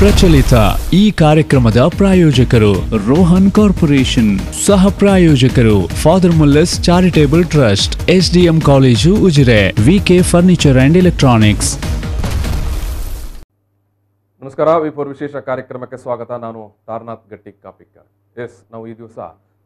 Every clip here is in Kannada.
ಪ್ರಚಲಿತ ಈ ಕಾರ್ಯಕ್ರಮದ ಪ್ರಾಯೋಜಕರು ರೋಹನ್ ಕಾರ್ಪೊರೇಷನ್, ಸಹ ಪ್ರಾಯೋಜಕರು Father Muller's charitable trust, SDM college Ujire, VK furniture and electronics. ನಮಸ್ಕಾರ. ವಿಪೋರ್ ವಿಶೇಷ ಕಾರ್ಯಕ್ರಮಕ್ಕೆ ಸ್ವಾಗತ. ನಾನು ತಾರನಾಥ್ ಗಟ್ಟಿ ಕಾಪಿಕ್ಕರ್. ನಾವು ಈ ದಿವಸ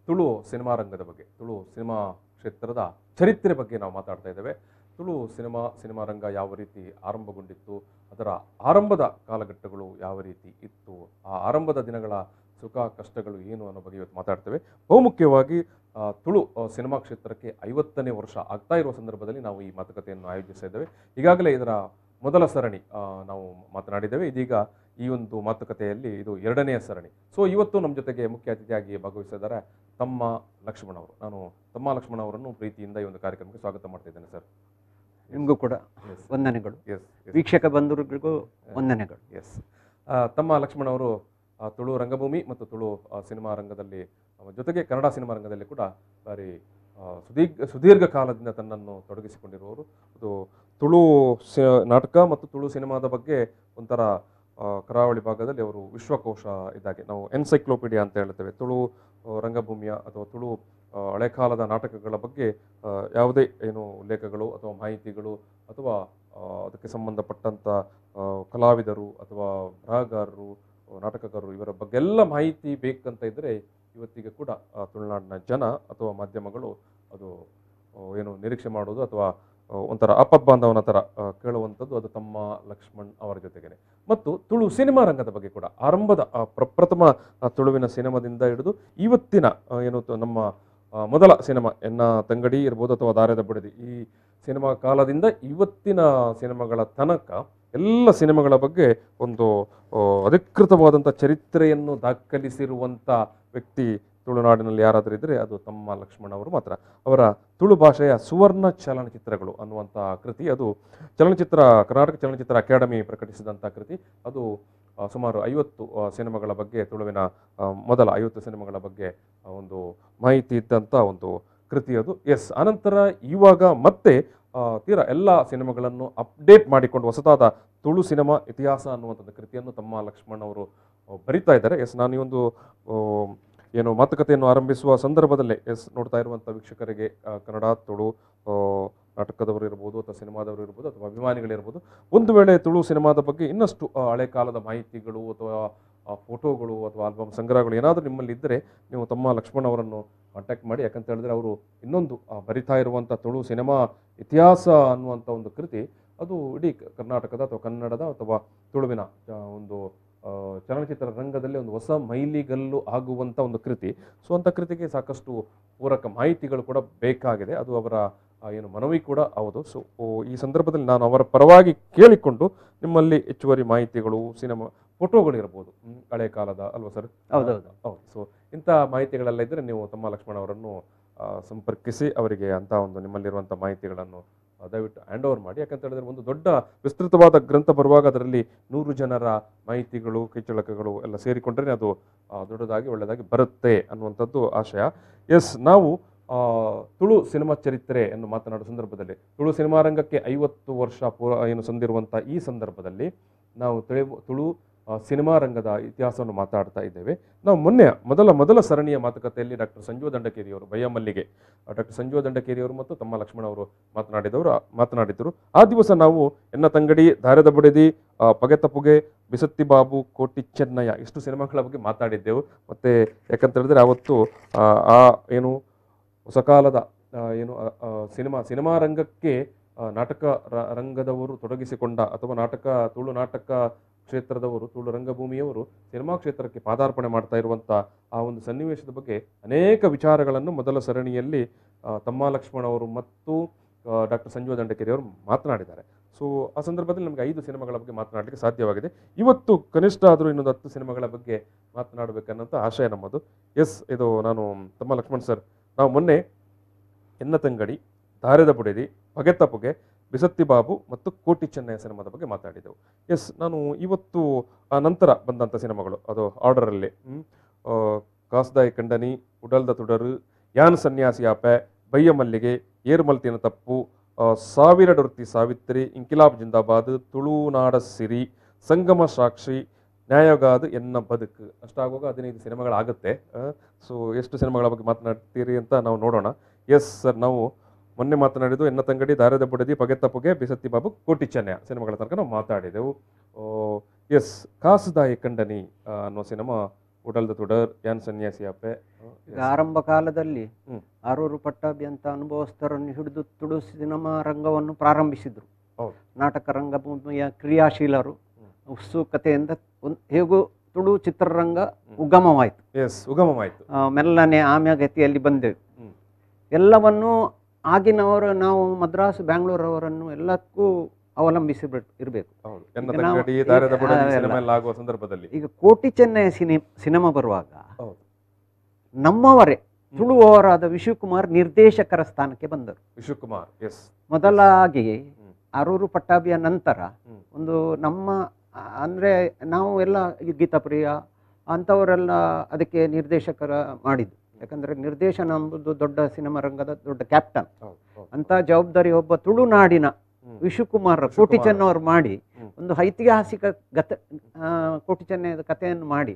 ತುಳು ಸಿನಿಮಾ ರಂಗದ ಬಗ್ಗೆ, ತುಳು ಸಿನಿಮಾ ಕ್ಷೇತ್ರದ ಚರಿತ್ರೆ ಬಗ್ಗೆ ನಾವು ಮಾತಾಡ್ತಾ ಇದ್ದೇವೆ. ತುಳು ಸಿನಿಮಾ ರಂಗ ಯಾವ ರೀತಿ ಆರಂಭಗೊಂಡಿತ್ತು, ಅದರ ಆರಂಭದ ಕಾಲಘಟ್ಟಗಳು ಯಾವ ರೀತಿ ಇತ್ತು, ಆ ಆರಂಭದ ದಿನಗಳ ಸುಖ ಕಷ್ಟಗಳು ಏನು ಅನ್ನೋ ಬಗ್ಗೆ ಇವತ್ತು ಮಾತಾಡ್ತೇವೆ. ಬಹುಮುಖ್ಯವಾಗಿ ತುಳು ಸಿನಿಮಾ ಕ್ಷೇತ್ರಕ್ಕೆ 50ನೇ ವರ್ಷ ಆಗ್ತಾ ಇರುವ ಸಂದರ್ಭದಲ್ಲಿ ನಾವು ಈ ಮಾತುಕತೆಯನ್ನು ಆಯೋಜಿಸಿದ್ದೇವೆ. ಈಗಾಗಲೇ ಇದರ ಮೊದಲ ಸರಣಿ ನಾವು ಮಾತನಾಡಿದ್ದೇವೆ. ಇದೀಗ ಈ ಒಂದು ಮಾತುಕತೆಯಲ್ಲಿ ಇದು 2ನೇ ಸರಣಿ. ಸೊ ಇವತ್ತು ನಮ್ಮ ಜೊತೆಗೆ ಮುಖ್ಯ ಅತಿಥಿಯಾಗಿ ಭಾಗವಹಿಸಿದ್ದಾರೆ ತಮ್ಮ ಲಕ್ಷ್ಮಣ್ ಅವರು. ನಾನು ತಮ್ಮ ಲಕ್ಷ್ಮಣ್ ಅವರನ್ನು ಪ್ರೀತಿಯಿಂದ ಈ ಒಂದು ಕಾರ್ಯಕ್ರಮಕ್ಕೆ ಸ್ವಾಗತ ಮಾಡ್ತಾ ಇದ್ದೇನೆ ಸರ್. ನಿಮಗೂ ಕೂಡ ವಂದನೆಗಳು. ವೀಕ್ಷಕ ಬಂಧುಗಳಿಗೂ ವಂದನೆಗಳು. ತಮ್ಮ ಲಕ್ಷ್ಮಣ್ ಅವರು ತುಳು ರಂಗಭೂಮಿ ಮತ್ತು ತುಳು ಸಿನಿಮಾ ರಂಗದಲ್ಲಿ ಜೊತೆಗೆ ಕನ್ನಡ ಸಿನಿಮಾ ರಂಗದಲ್ಲಿ ಕೂಡ ಬಾರಿ ಸುದೀರ್ಘ ಕಾಲದಿಂದ ತನ್ನನ್ನು ತೊಡಗಿಸಿಕೊಂಡಿರುವವರು. ಅದು ತುಳು ನಾಟಕ ಮತ್ತು ತುಳು ಸಿನಿಮಾದ ಬಗ್ಗೆ ಒಂಥರ ಕರಾವಳಿ ಭಾಗದಲ್ಲಿ ಅವರು ವಿಶ್ವಕೋಶ ಇದ್ದಾಗೆ, ನಾವು ಎನ್ಸೈಕ್ಲೋಪೀಡಿಯಾ ಅಂತ ಹೇಳ್ತೇವೆ. ತುಳು ರಂಗಭೂಮಿಯ ಅಥವಾ ತುಳು ಹಳೆ ಕಾಲದ ನಾಟಕಗಳ ಬಗ್ಗೆ ಯಾವುದೇ ಏನು ಲೇಖಗಳು ಅಥವಾ ಮಾಹಿತಿಗಳು ಅಥವಾ ಅದಕ್ಕೆ ಸಂಬಂಧಪಟ್ಟಂಥ ಕಲಾವಿದರು ಅಥವಾ ಬರಹಗಾರರು, ನಾಟಕಗಾರರು, ಇವರ ಬಗ್ಗೆ ಎಲ್ಲ ಮಾಹಿತಿ ಬೇಕಂತ ಇದ್ದರೆ ಇವತ್ತಿಗೆ ಕೂಡ ತುಳುನಾಡಿನ ಜನ ಅಥವಾ ಮಾಧ್ಯಮಗಳು ಅದು ಏನು ನಿರೀಕ್ಷೆ ಮಾಡೋದು ಅಥವಾ ಒಂಥರ ಆಪದ್ಬಾಂಧವನ ಥರ ಕೇಳುವಂಥದ್ದು ಅದು ತಮ್ಮ ಲಕ್ಷ್ಮಣ್ ಅವರ ಜೊತೆಗೇನೆ. ಮತ್ತು ತುಳು ಸಿನಿಮಾ ರಂಗದ ಬಗ್ಗೆ ಕೂಡ ಆರಂಭದ ಪ್ರಪ್ರಥಮ ತುಳುವಿನ ಸಿನಿಮಾದಿಂದ ಹಿಡಿದು ಇವತ್ತಿನ ಏನು ನಮ್ಮ ಮೊದಲ ಸಿನಿಮಾ ಎನ್ನ ತಂಗಡಿ ಇರ್ಬೋದು ಅಥವಾ ದಾರದ ಬುಡದಿ, ಈ ಸಿನಿಮಾ ಕಾಲದಿಂದ ಇವತ್ತಿನ ಸಿನಿಮಾಗಳ ತನಕ ಎಲ್ಲ ಸಿನಿಮಾಗಳ ಬಗ್ಗೆ ಒಂದು ಅಧಿಕೃತವಾದಂಥ ಚರಿತ್ರೆಯನ್ನು ದಾಖಲಿಸಿರುವಂಥ ವ್ಯಕ್ತಿ ತುಳುನಾಡಿನಲ್ಲಿ ಯಾರಾದರೂ ಇದ್ದರೆ ಅದು ತಮ್ಮ ಲಕ್ಷ್ಮಣ್ ಅವರು ಮಾತ್ರ. ಅವರ ತುಳು ಭಾಷೆಯ ಸುವರ್ಣ ಚಲನಚಿತ್ರಗಳು ಅನ್ನುವಂಥ ಕೃತಿ, ಅದು ಕರ್ನಾಟಕ ಚಲನಚಿತ್ರ ಅಕಾಡೆಮಿ ಪ್ರಕಟಿಸಿದಂಥ ಕೃತಿ. ಅದು ಸುಮಾರು 50 ಸಿನಿಮಾಗಳ ಬಗ್ಗೆ, ತುಳುವಿನ ಮೊದಲ 50 ಸಿನಿಮಾಗಳ ಬಗ್ಗೆ ಒಂದು ಮಾಹಿತಿ ಇದ್ದಂಥ ಒಂದು ಕೃತಿ ಅದು. ಆನಂತರ ಇವಾಗ ಮತ್ತೆ ತೀರಾ ಎಲ್ಲ ಸಿನಿಮಾಗಳನ್ನು ಅಪ್ಡೇಟ್ ಮಾಡಿಕೊಂಡು ಹೊಸದಾದ ತುಳು ಸಿನಿಮಾ ಇತಿಹಾಸ ಅನ್ನುವಂಥದ್ದು ಕೃತಿಯನ್ನು ತಮ್ಮ ಲಕ್ಷ್ಮಣ್ ಅವರು ಬರಿತಾ ಇದ್ದಾರೆ. ನಾನು ಈ ಒಂದು ಏನು ಮಾತುಕತೆಯನ್ನು ಆರಂಭಿಸುವ ಸಂದರ್ಭದಲ್ಲೇ ನೋಡ್ತಾ ಇರುವಂಥ ವೀಕ್ಷಕರಿಗೆ, ಕನ್ನಡ ತುಳು ನಾಟಕದವರು ಇರ್ಬೋದು ಅಥವಾ ಸಿನಿಮಾದವರು ಇರ್ಬೋದು ಅಥವಾ ಅಭಿಮಾನಿಗಳಿರ್ಬೋದು, ಒಂದು ವೇಳೆ ತುಳು ಸಿನಿಮಾದ ಬಗ್ಗೆ ಇನ್ನಷ್ಟು ಹಳೆ ಕಾಲದ ಮಾಹಿತಿಗಳು ಅಥವಾ ಫೋಟೋಗಳು ಅಥವಾ ಆಲ್ಬಮ್ ಸಂಗ್ರಹಗಳು ಏನಾದರೂ ನಿಮ್ಮಲ್ಲಿ ಇದ್ದರೆ ನೀವು ತಮ್ಮ ಲಕ್ಷ್ಮಣ್ ಅವರನ್ನು ಕಾಂಟ್ಯಾಕ್ಟ್ ಮಾಡಿ. ಯಾಕಂತ ಹೇಳಿದ್ರೆ ಅವರು ಇನ್ನೊಂದು ಬರಿತಾ ಇರುವಂಥ ತುಳು ಸಿನಿಮಾ ಇತಿಹಾಸ ಅನ್ನುವಂಥ ಒಂದು ಕೃತಿ, ಅದು ಇಡೀ ಕರ್ನಾಟಕದ ಅಥವಾ ಕನ್ನಡದ ಅಥವಾ ತುಳುವಿನ ಒಂದು ಚಲನಚಿತ್ರ ರಂಗದಲ್ಲಿ ಒಂದು ಹೊಸ ಮೈಲಿಗಲ್ಲು ಆಗುವಂಥ ಒಂದು ಕೃತಿ. ಸೊ ಅಂಥ ಕೃತಿಗೆ ಸಾಕಷ್ಟು ಪೂರಕ ಮಾಹಿತಿಗಳು ಕೂಡ ಬೇಕಾಗಿದೆ. ಅದು ಅವರ ಏನು ಮನವಿ ಕೂಡ ಹೌದು. ಸೊ ಈ ಸಂದರ್ಭದಲ್ಲಿ ನಾನು ಅವರ ಪರವಾಗಿ ಕೇಳಿಕೊಂಡು ನಿಮ್ಮಲ್ಲಿ ಹೆಚ್ಚುವರಿ ಮಾಹಿತಿಗಳು, ಸಿನಿಮಾ ಫೋಟೋಗಳಿರ್ಬೋದು ಹಳೆ ಕಾಲದ ಅಲ್ವಾ ಸರ್? ಹೌದು. ಸೊ ಇಂಥ ಮಾಹಿತಿಗಳೆಲ್ಲ ಇದ್ದರೆ ನೀವು ತಮ್ಮ ಲಕ್ಷ್ಮಣ್ ಅವರನ್ನು ಸಂಪರ್ಕಿಸಿ ಅವರಿಗೆ ಅಂಥ ಒಂದು ನಿಮ್ಮಲ್ಲಿರುವಂಥ ಮಾಹಿತಿಗಳನ್ನು ದಯವಿಟ್ಟು ಹ್ಯಾಂಡ್ ಓವರ್ ಮಾಡಿ. ಯಾಕಂತ ಹೇಳಿದ್ರೆ ಒಂದು ದೊಡ್ಡ ವಿಸ್ತೃತವಾದ ಗ್ರಂಥ ಬರುವಾಗ ಅದರಲ್ಲಿ 100 ಜನರ ಮಾಹಿತಿಗಳು, ಕೈಚಳಕಗಳು ಎಲ್ಲ ಸೇರಿಕೊಂಡ್ರೆ ಅದು ದೊಡ್ಡದಾಗಿ ಒಳ್ಳೆಯದಾಗಿ ಬರುತ್ತೆ ಅನ್ನುವಂಥದ್ದು ಆಶಯ. ನಾವು ತುಳು ಸಿನಿಮಾ ಚರಿತ್ರೆಯನ್ನು ಮಾತನಾಡುವ ಸಂದರ್ಭದಲ್ಲಿ ಮೊದಲೇ ಸಿನಿಮಾ ರಂಗಕ್ಕೆ 50 ವರ್ಷ ಏನು ಸಂದಿರುವಂಥ ಈ ಸಂದರ್ಭದಲ್ಲಿ ನಾವು ತುಳು ಸಿನಿಮಾ ರಂಗದ ಇತಿಹಾಸವನ್ನು ಮಾತಾಡ್ತಾ ಇದ್ದೇವೆ. ನಾವು ಮೊದಲ ಸರಣಿಯ ಮಾತುಕತೆಯಲ್ಲಿ ಡಾಕ್ಟರ್ ಸಂಜು ದಂಡಕೇರಿಯವರು, ಬಯ್ಯಮಲ್ಲಿಗೆ ಡಾಕ್ಟರ್ ಸಂಜು ದಂಡಕೇರಿಯವರು ಮತ್ತು ತಮ್ಮ ಲಕ್ಷ್ಮಣ್ ಅವರು ಮಾತನಾಡಿದರು. ಆ ದಿವಸ ನಾವು ಎನ್ನ ತಂಗಡಿ, ದಾರದ ಬುಡದಿ, ಪಗೆತಪುಗೆ, ಬಿಸತ್ತಿ ಬಾಬು, ಕೋಟಿ ಚೆನ್ನಯ್ಯ ಇಷ್ಟು ಸಿನಿಮಾಗಳ ಬಗ್ಗೆ ಮಾತಾಡಿದ್ದೆವು. ಮತ್ತು ಯಾಕಂತ ಹೇಳಿದ್ರೆ ಆವತ್ತು ಆ ಏನು ಹೊಸ ಕಾಲದ ಏನು ಸಿನಿಮಾ ರಂಗಕ್ಕೆ ನಾಟಕ ರಂಗದವರು ತೊಡಗಿಸಿಕೊಂಡ ಅಥವಾ ತುಳು ನಾಟಕ ಕ್ಷೇತ್ರದವರು, ತುಳು ರಂಗಭೂಮಿಯವರು ಸಿನಿಮಾ ಕ್ಷೇತ್ರಕ್ಕೆ ಪಾದಾರ್ಪಣೆ ಮಾಡ್ತಾ ಇರುವಂಥ ಆ ಒಂದು ಸನ್ನಿವೇಶದ ಬಗ್ಗೆ ಅನೇಕ ವಿಚಾರಗಳನ್ನು ಮೊದಲ ಸರಣಿಯಲ್ಲಿ ತಮ್ಮ ಲಕ್ಷ್ಮಣ್ ಅವರು ಮತ್ತು ಡಾಕ್ಟರ್ ಸಂಜು ದಂಡಕೇರಿ ಅವರು ಮಾತನಾಡಿದ್ದಾರೆ. ಸೊ ಆ ಸಂದರ್ಭದಲ್ಲಿ ನಮಗೆ 5 ಸಿನಿಮಾಗಳ ಬಗ್ಗೆ ಮಾತನಾಡಲಿಕ್ಕೆ ಸಾಧ್ಯವಾಗಿದೆ. ಇವತ್ತು ಕನಿಷ್ಠ ಆದರೂ ಇನ್ನೊಂದು 10 ಸಿನಿಮಾಗಳ ಬಗ್ಗೆ ಮಾತನಾಡಬೇಕನ್ನೋಂಥ ಆಶಯ ನಮ್ಮದು. ಇದು ನಾನು ತಮ್ಮ ಲಕ್ಷ್ಮಣ್ ಸರ್, ನಾವು ಮೊನ್ನೆ ಎನ್ನ ತಂಗಡಿ, ದಾರದ ಬುಡದಿ, ಪಗೆತಪುಗೆ, ಬಿಸತ್ತಿ ಬಾಬು ಮತ್ತು ಕೋಟಿ ಚೆನ್ನಯ್ಯ ಸಿನಿಮಾದ ಬಗ್ಗೆ ಮಾತಾಡಿದೆವು. ನಾನು ಇವತ್ತು ಆ ನಂತರ ಬಂದಂಥ ಸಿನಿಮಾಗಳು ಅದು ಆರ್ಡರಲ್ಲಿ ಕಾಸ್ದಾಯಿ ಕಂಡನಿ, ಉಡಲ್ದ ತುಡರು, ಯಾನ್ ಸನ್ಯಾಸಿ ಆಪೆ, ಬಯ್ಯ ಮಲ್ಲಿಗೆ, ಏರ್ಮಲ್ತಿನ ತಪ್ಪು, ಸಾವಿರಡೊರ್ತಿ ಸಾವಿತ್ರಿ, ಇಂಕಿಲಾಬ್ ಜಿಂದಾಬಾದ್, ತುಳುನಾಡ ಸಿರಿ, ಸಂಗಮ ಸಾಕ್ಷಿ, ನ್ಯಾಯಗಾದು ಎನ್ನ ಬದುಕು ಅಷ್ಟಾಗುವಾಗ 15 ಸಿನಿಮಾಗಳಾಗುತ್ತೆ. ಸೊ ಎಷ್ಟು ಸಿನಿಮಾಗಳ ಬಗ್ಗೆ ಮಾತನಾಡ್ತೀರಿ ಅಂತ ನಾವು ನೋಡೋಣ. ಎಸ್ ಸರ್, ನಾವು ಮೊನ್ನೆ ಮಾತನಾಡಿದ್ದು ಎನ್ನ ತಂಗಡಿ, ದಾರದ ಬುಡದಿ, ಪಗೆ ತಪ್ಪುಗೆ, ಬಿಸತ್ತಿ ಬಾಬು, ಕೋಟಿ ಚೆನ್ನಯ ಸಿನಿಮಾಗಳ ತನಕ ನಾವು ಮಾತಾಡಿದೆವು. ಎಸ್, ಕಾಸುದಾಯಿ ಕಂಡನಿ ಅನ್ನೋ ಸಿನಿಮಾ ಉಡಲ್ದ ತುಡರ್ ಯಾನ್ ಸನ್ಯಾಸಿ ಅಪ್ಪೆ. ಆರಂಭ ಕಾಲದಲ್ಲಿ ಆರೂರು ಪಟ್ಟಾಭಿ ಅಂತ ಅನುಭವಸ್ಥರನ್ನು ಹಿಡಿದು ತುಳು ಸಿನಿಮಾ ರಂಗವನ್ನು ಪ್ರಾರಂಭಿಸಿದ್ರು. ನಾಟಕ ರಂಗಭೂಮಿಯ ಕ್ರಿಯಾಶೀಲರು ಉತ್ಸುಕತೆಯಿಂದ ಹೇಗೂ ತುಳು ಚಿತ್ರರಂಗ ಉಗಮವಾಯಿತು. ಮೆಲ್ಲನೆ ಆಮ್ಯಗತಿಯಲ್ಲಿ ಬಂದೆವು. ಎಲ್ಲವನ್ನು ಆಗಿನವರು ನಾವು ಮದ್ರಾಸ್ ಬ್ಯಾಂಗ್ಳೂರವರನ್ನು ಎಲ್ಲಕ್ಕೂ ಅವಲಂಬಿಸಿ ಇರಬೇಕು. ಈಗ ಕೋಟಿ ಚೆನ್ನಯ ಸಿನಿಮಾ ಬರುವಾಗ ನಮ್ಮವರೇ ತುಳುವವರಾದ ವಿಶ್ವಕುಮಾರ್ ನಿರ್ದೇಶಕರ ಸ್ಥಾನಕ್ಕೆ ಬಂದರು. ವಿಶ್ವಕುಮಾರ್ ಮೊದಲಾಗಿ ಆರೂರು ಪಟ್ಟಾಭಿಯ ನಂತರ ಒಂದು ನಮ್ಮ ಅಂದರೆ ನಾವು ಎಲ್ಲ ಗೀತಾಪ್ರಿಯ ಅಂಥವರೆಲ್ಲ ಅದಕ್ಕೆ ನಿರ್ದೇಶಕರ ಮಾಡಿದ್ದು. ಯಾಕಂದರೆ ನಿರ್ದೇಶನ ಎಂಬುದು ದೊಡ್ಡ ಸಿನಿಮಾ ರಂಗದ ದೊಡ್ಡ ಕ್ಯಾಪ್ಟನ್. ಅಂಥ ಜವಾಬ್ದಾರಿ ಒಬ್ಬ ತುಳುನಾಡಿನ ವಿಶ್ವಕುಮಾರ್ ಕೋಟಿ ಚೆನ್ನವರು ಮಾಡಿ ಒಂದು ಐತಿಹಾಸಿಕ ಕೋಟಿ ಚೆನ್ನಯದ ಕಥೆಯನ್ನು ಮಾಡಿ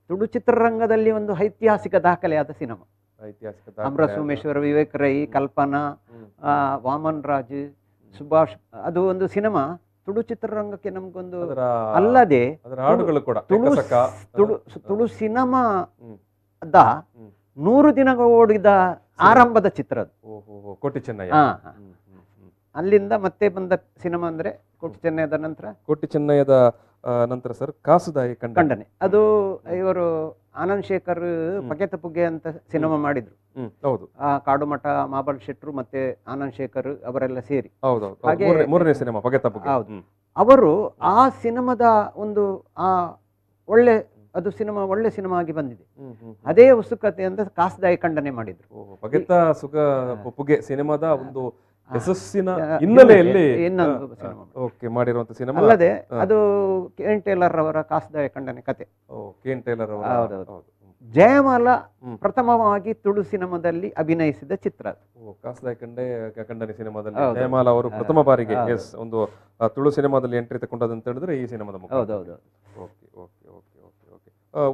ತುಳು ಚಿತ್ರರಂಗದಲ್ಲಿ ಒಂದು ಐತಿಹಾಸಿಕ ದಾಖಲೆಯಾದ ಸಿನಿಮಾ. ಅಮರ ಸೋಮೇಶ್ವರ, ವಿವೇಕ್ ರೈ, ಕಲ್ಪನಾ, ವಾಮನ್ ರಾಜ್, ಸುಭಾಷ್, ಅದು ಒಂದು ಸಿನಿಮಾ ತುಳು ಚಿತ್ರರಂಗಕ್ಕೆ ನಮಗೊಂದು ಅಲ್ಲದೆ ತುಳು ಸಿನಿಮಾದ 100 ದಿನಗಳು ಓಡಿದ ಆರಂಭದ ಚಿತ್ರ ಅದು ಕೋಟಿ ಚೆನ್ನಯ. ಅಲ್ಲಿಂದ ಮತ್ತೆ ಬಂದ ಸಿನಿಮಾ ಅಂದ್ರೆ ಕೋಟಿ ಚೆನ್ನಯದ ನಂತರ ಸರ್ ಕಾಸುದಾಯಿ ಖಂಡನೆ. ಅದು ಇವರು ಆನಂದ್ ಶೇಖರ್ ಪಗೆ ತಪ್ಪುಗೆ ಅಂತ ಸಿನಿಮಾ ಮಾಡಿದ್ರು. ಕಾಡು ಮಠ, ಮಾಬಲ್ ಶೆಟ್ರು ಮತ್ತೆ ಆನಂದ್ ಶೇಖರ್ ಅವರೆಲ್ಲ ಸೇರಿ. ಹಾಗೆ ಮೂರನೇ ಸಿನಿಮಾ ಪಗೆ ತಪ್ಪುಗೆ. ಹೌದು, ಅವರು ಆ ಸಿನಿಮಾದ ಒಂದು ಒಳ್ಳೆ ಅದು ಸಿನಿಮಾ ಒಳ್ಳೆ ಸಿನಿಮಾ ಆಗಿ ಬಂದಿದೆ. ಅದೇ ಉತ್ಸುಕತೆಯಿಂದ ಕಾಸುದಾಯಿ ಖಂಡನೆ ಮಾಡಿದ್ರು. ಪಗೆತ ಸುಖ ಪುಗೆ ಸಿನಿಮಾದ ಒಂದು ಯಶಸ್ಸಿನ ಹಿನ್ನೆಲೆಯಲ್ಲಿ ಮಾಡಿರುವಂತ ಸಿನಿಮಾ. ಅಲ್ಲದೆ ಅದು ಕೆ.ಎನ್. ಟೇಲರ್ ಅವರ ಕಾಸುದಾಯಿ ಖಂಡನೆ ಕತೆ. ಜಯಮಾಲ ಪ್ರಥಮವಾಗಿ ತುಳು ಸಿನಿಮಾದಲ್ಲಿ ಅಭಿನಯಿಸಿದ ಚಿತ್ರ. ಕಾಸುದಾಯಿ ಖಂಡನೆ ಸಿನಿಮಾದಲ್ಲಿ ಜಯಮಾಲ ಅವರು ಪ್ರಥಮ ಬಾರಿಗೆ ಒಂದು ತುಳು ಸಿನಿಮಾದಲ್ಲಿ ಎಂಟ್ರಿ ತಗೊಂಡದಂತ ಹೇಳಿದ್ರೆ ಈ ಸಿನಿಮಾದ ಮುಖ.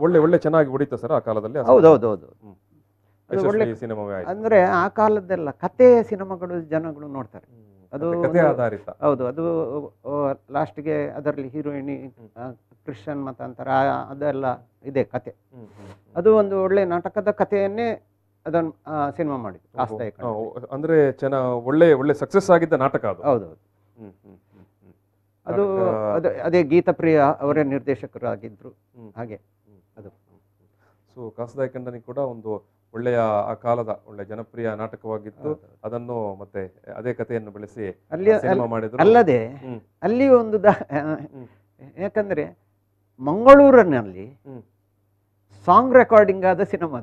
ಒಳ್ಳೆ ಚೆನ್ನಾಗಿ ಹೊಡಿತ ಸರ್ ಆ ಕಾಲದಲ್ಲಿ. ಹೌದೌದು, ಅಂದ್ರೆ ಆ ಕಾಲದ್ದೆಲ್ಲ ಕಥೆಯ ಸಿನಿಮಾಗಳು ಜನಗಳು ನೋಡ್ತಾರೆ. ಅದು ಹೌದು, ಅದು ಲಾಸ್ಟ್ಗೆ ಅದರಲ್ಲಿ ಹೀರೋಯಿನಿ ಕ್ರಿಶ್ಚಿಯನ್ ಮತ ಅಂತಾರೆ, ಅದೆಲ್ಲ ಇದೆ ಕತೆ. ಅದು ಒಂದು ಒಳ್ಳೆ ನಾಟಕದ ಕಥೆಯನ್ನೇ ಅದನ್ನು ಸಿನಿಮಾ ಮಾಡಿದ್ರು ಕಾಸುದಾಯಿ ಖಂಡನೆ. ಅಂದ್ರೆ ಒಳ್ಳೆ ಸಕ್ಸಸ್ ಆಗಿದ್ದ ನಾಟಕ ಅದು. ಹೌದೌದು, ಅದು ಅದೇ ಗೀತಪ್ರಿಯ ಅವರೇ ನಿರ್ದೇಶಕರಾಗಿದ್ರು. ಹಾಗೆ ಅದು ಸೊ ಕಾಸುದಾಯಿ ಖಂಡನೆ ಕೂಡ ಒಂದು ಒಳ್ಳೆಯ ಆ ಕಾಲದ ಒಳ್ಳೆ ಜನಪ್ರಿಯ ನಾಟಕವಾಗಿತ್ತು. ಅದನ್ನು ಮತ್ತೆ ಅದೇ ಕಥೆಯನ್ನು ಬೆಳೆಸಿ ಸಿನಿಮಾ ಮಾಡಿದ್ರು. ಅಲ್ಲದೆ ಅಲ್ಲಿ ಒಂದು ಯಾಕಂದ್ರೆ ಮಂಗಳೂರಿನಲ್ಲಿ ಸಾಂಗ್ ರೆಕಾರ್ಡಿಂಗ್ ಆದ ಸಿನಿಮಾ.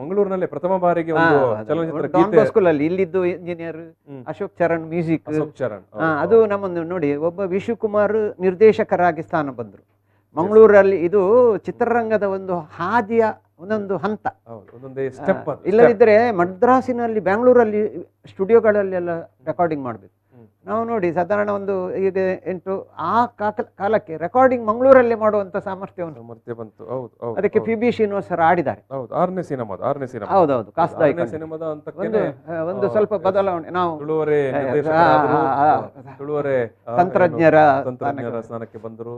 ಮಂಗಳೂರಿನಲ್ಲಿ ಪ್ರಥಮ ಬಾರಿಗೆ ಸ್ಕೂಲಲ್ಲಿ ಇಲ್ಲಿದ್ದು ಇಂಜಿನಿಯರ್ ಅಶೋಕ್ ಚರಣ್ ಮ್ಯೂಸಿಕ್. ಅದು ನಮ್ಮನ್ನು ನೋಡಿ ಒಬ್ಬ ವಿಶ್ವಕುಮಾರ್ ನಿರ್ದೇಶಕರಾಗಿ ಸ್ಥಾನ ಬಂದ್ರು ಮಂಗಳೂರಲ್ಲಿ. ಇದು ಚಿತ್ರರಂಗದ ಒಂದು ಹಾದಿಯ ಒಂದೊಂದು ಹಂತ. ಇಲ್ಲದಿದ್ದರೆ ಮದ್ರಾಸಿನಲ್ಲಿ ಬ್ಯಾಂಗ್ಳೂರಲ್ಲಿ ಸ್ಟುಡಿಯೋಗಳಲ್ಲಿ ಎಲ್ಲ ರೆಕಾರ್ಡಿಂಗ್ ಮಾಡಬೇಕು. ನಾವು ನೋಡಿ ಸಾಧಾರಣ ಒಂದು ಈಗ 8 ಆ ಕಾಲಕ್ಕೆ ರೆಕಾರ್ಡಿಂಗ್ ಮಂಗಳೂರಲ್ಲಿ ಮಾಡುವಂತ ಸಾಮರ್ಥ್ಯ ಬಂತು. ಅದಕ್ಕೆ ಪಿ.ಬಿ. ಶ್ರೀನಿವಾಸರು ಆಡಿದ್ದಾರೆ. ಹೌದೌದು, ಕಾಸುದಾಯಿ ಒಂದು ಸ್ವಲ್ಪ ಬದಲಾವಣೆ. ನಾವು ತಂತ್ರಜ್ಞರ ಸ್ಥಾನಕ್ಕೆ ಬಂದರು.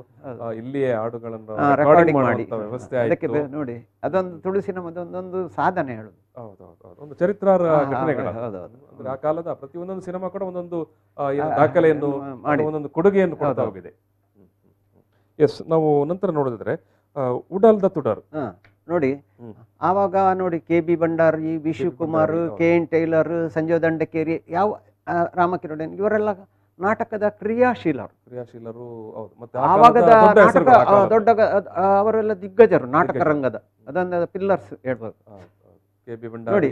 ಇಲ್ಲಿಯೇ ಹಾಡುಗಳನ್ನು ರೆಕಾರ್ಡಿಂಗ್ ಮಾಡಿ ಅದಕ್ಕೆ ನೋಡಿ ಅದೊಂದು ತುಳು ಸಿನಿಮಾದ ಒಂದೊಂದು ಸಾಧನೆ ಹೇಳುದು. ಒಂದು ಚರಿತ್ರಾರ ಘಟನೆಗಳು. ಅಂದ್ರೆ ಆ ಕಾಲದ ಪ್ರತಿಯೊಂದೊಂದು ಸಿನಿಮಾ ಕೂಡ ಒಂದೊಂದು ದಾಖಲೆಯನ್ನು ಒಂದೊಂದು ಕೊಡುಗೆಯನ್ನು ಕೊಡ್ತಾ ಹೋಗಿದೆ. ಎಸ್, ನಾವು ನಂತರ ನೋಡಿದ್ರೆ ಉಡಲ್ದ ತುಡರ್ ನೋಡಿ, ಆವಾಗ ನೋಡಿ ಕೆ.ಬಿ. ಭಂಡಾರಿ, ವಿಶ್ವಕುಮಾರ್, ಕೆ.ಎನ್. ಟೇಲರ್, ಸಂಜಯ್ ದಂಡಕೇರಿ, ಯಾವ ರಾಮಕಿರಣ್, ಇವರೆಲ್ಲ ನಾಟಕದ ಕ್ರಿಯಾಶೀಲರು. ಆವಾಗದ ನಾಟಕ ದೊಡ್ಡ ಅವರೆಲ್ಲ ದಿಗ್ಗಜರು ನಾಟಕ ರಂಗದ. ಅದೊಂದು ಪಿಲ್ಲರ್ಸ್ ಹೇಳ್ಬೋದು. ನೋಡಿ,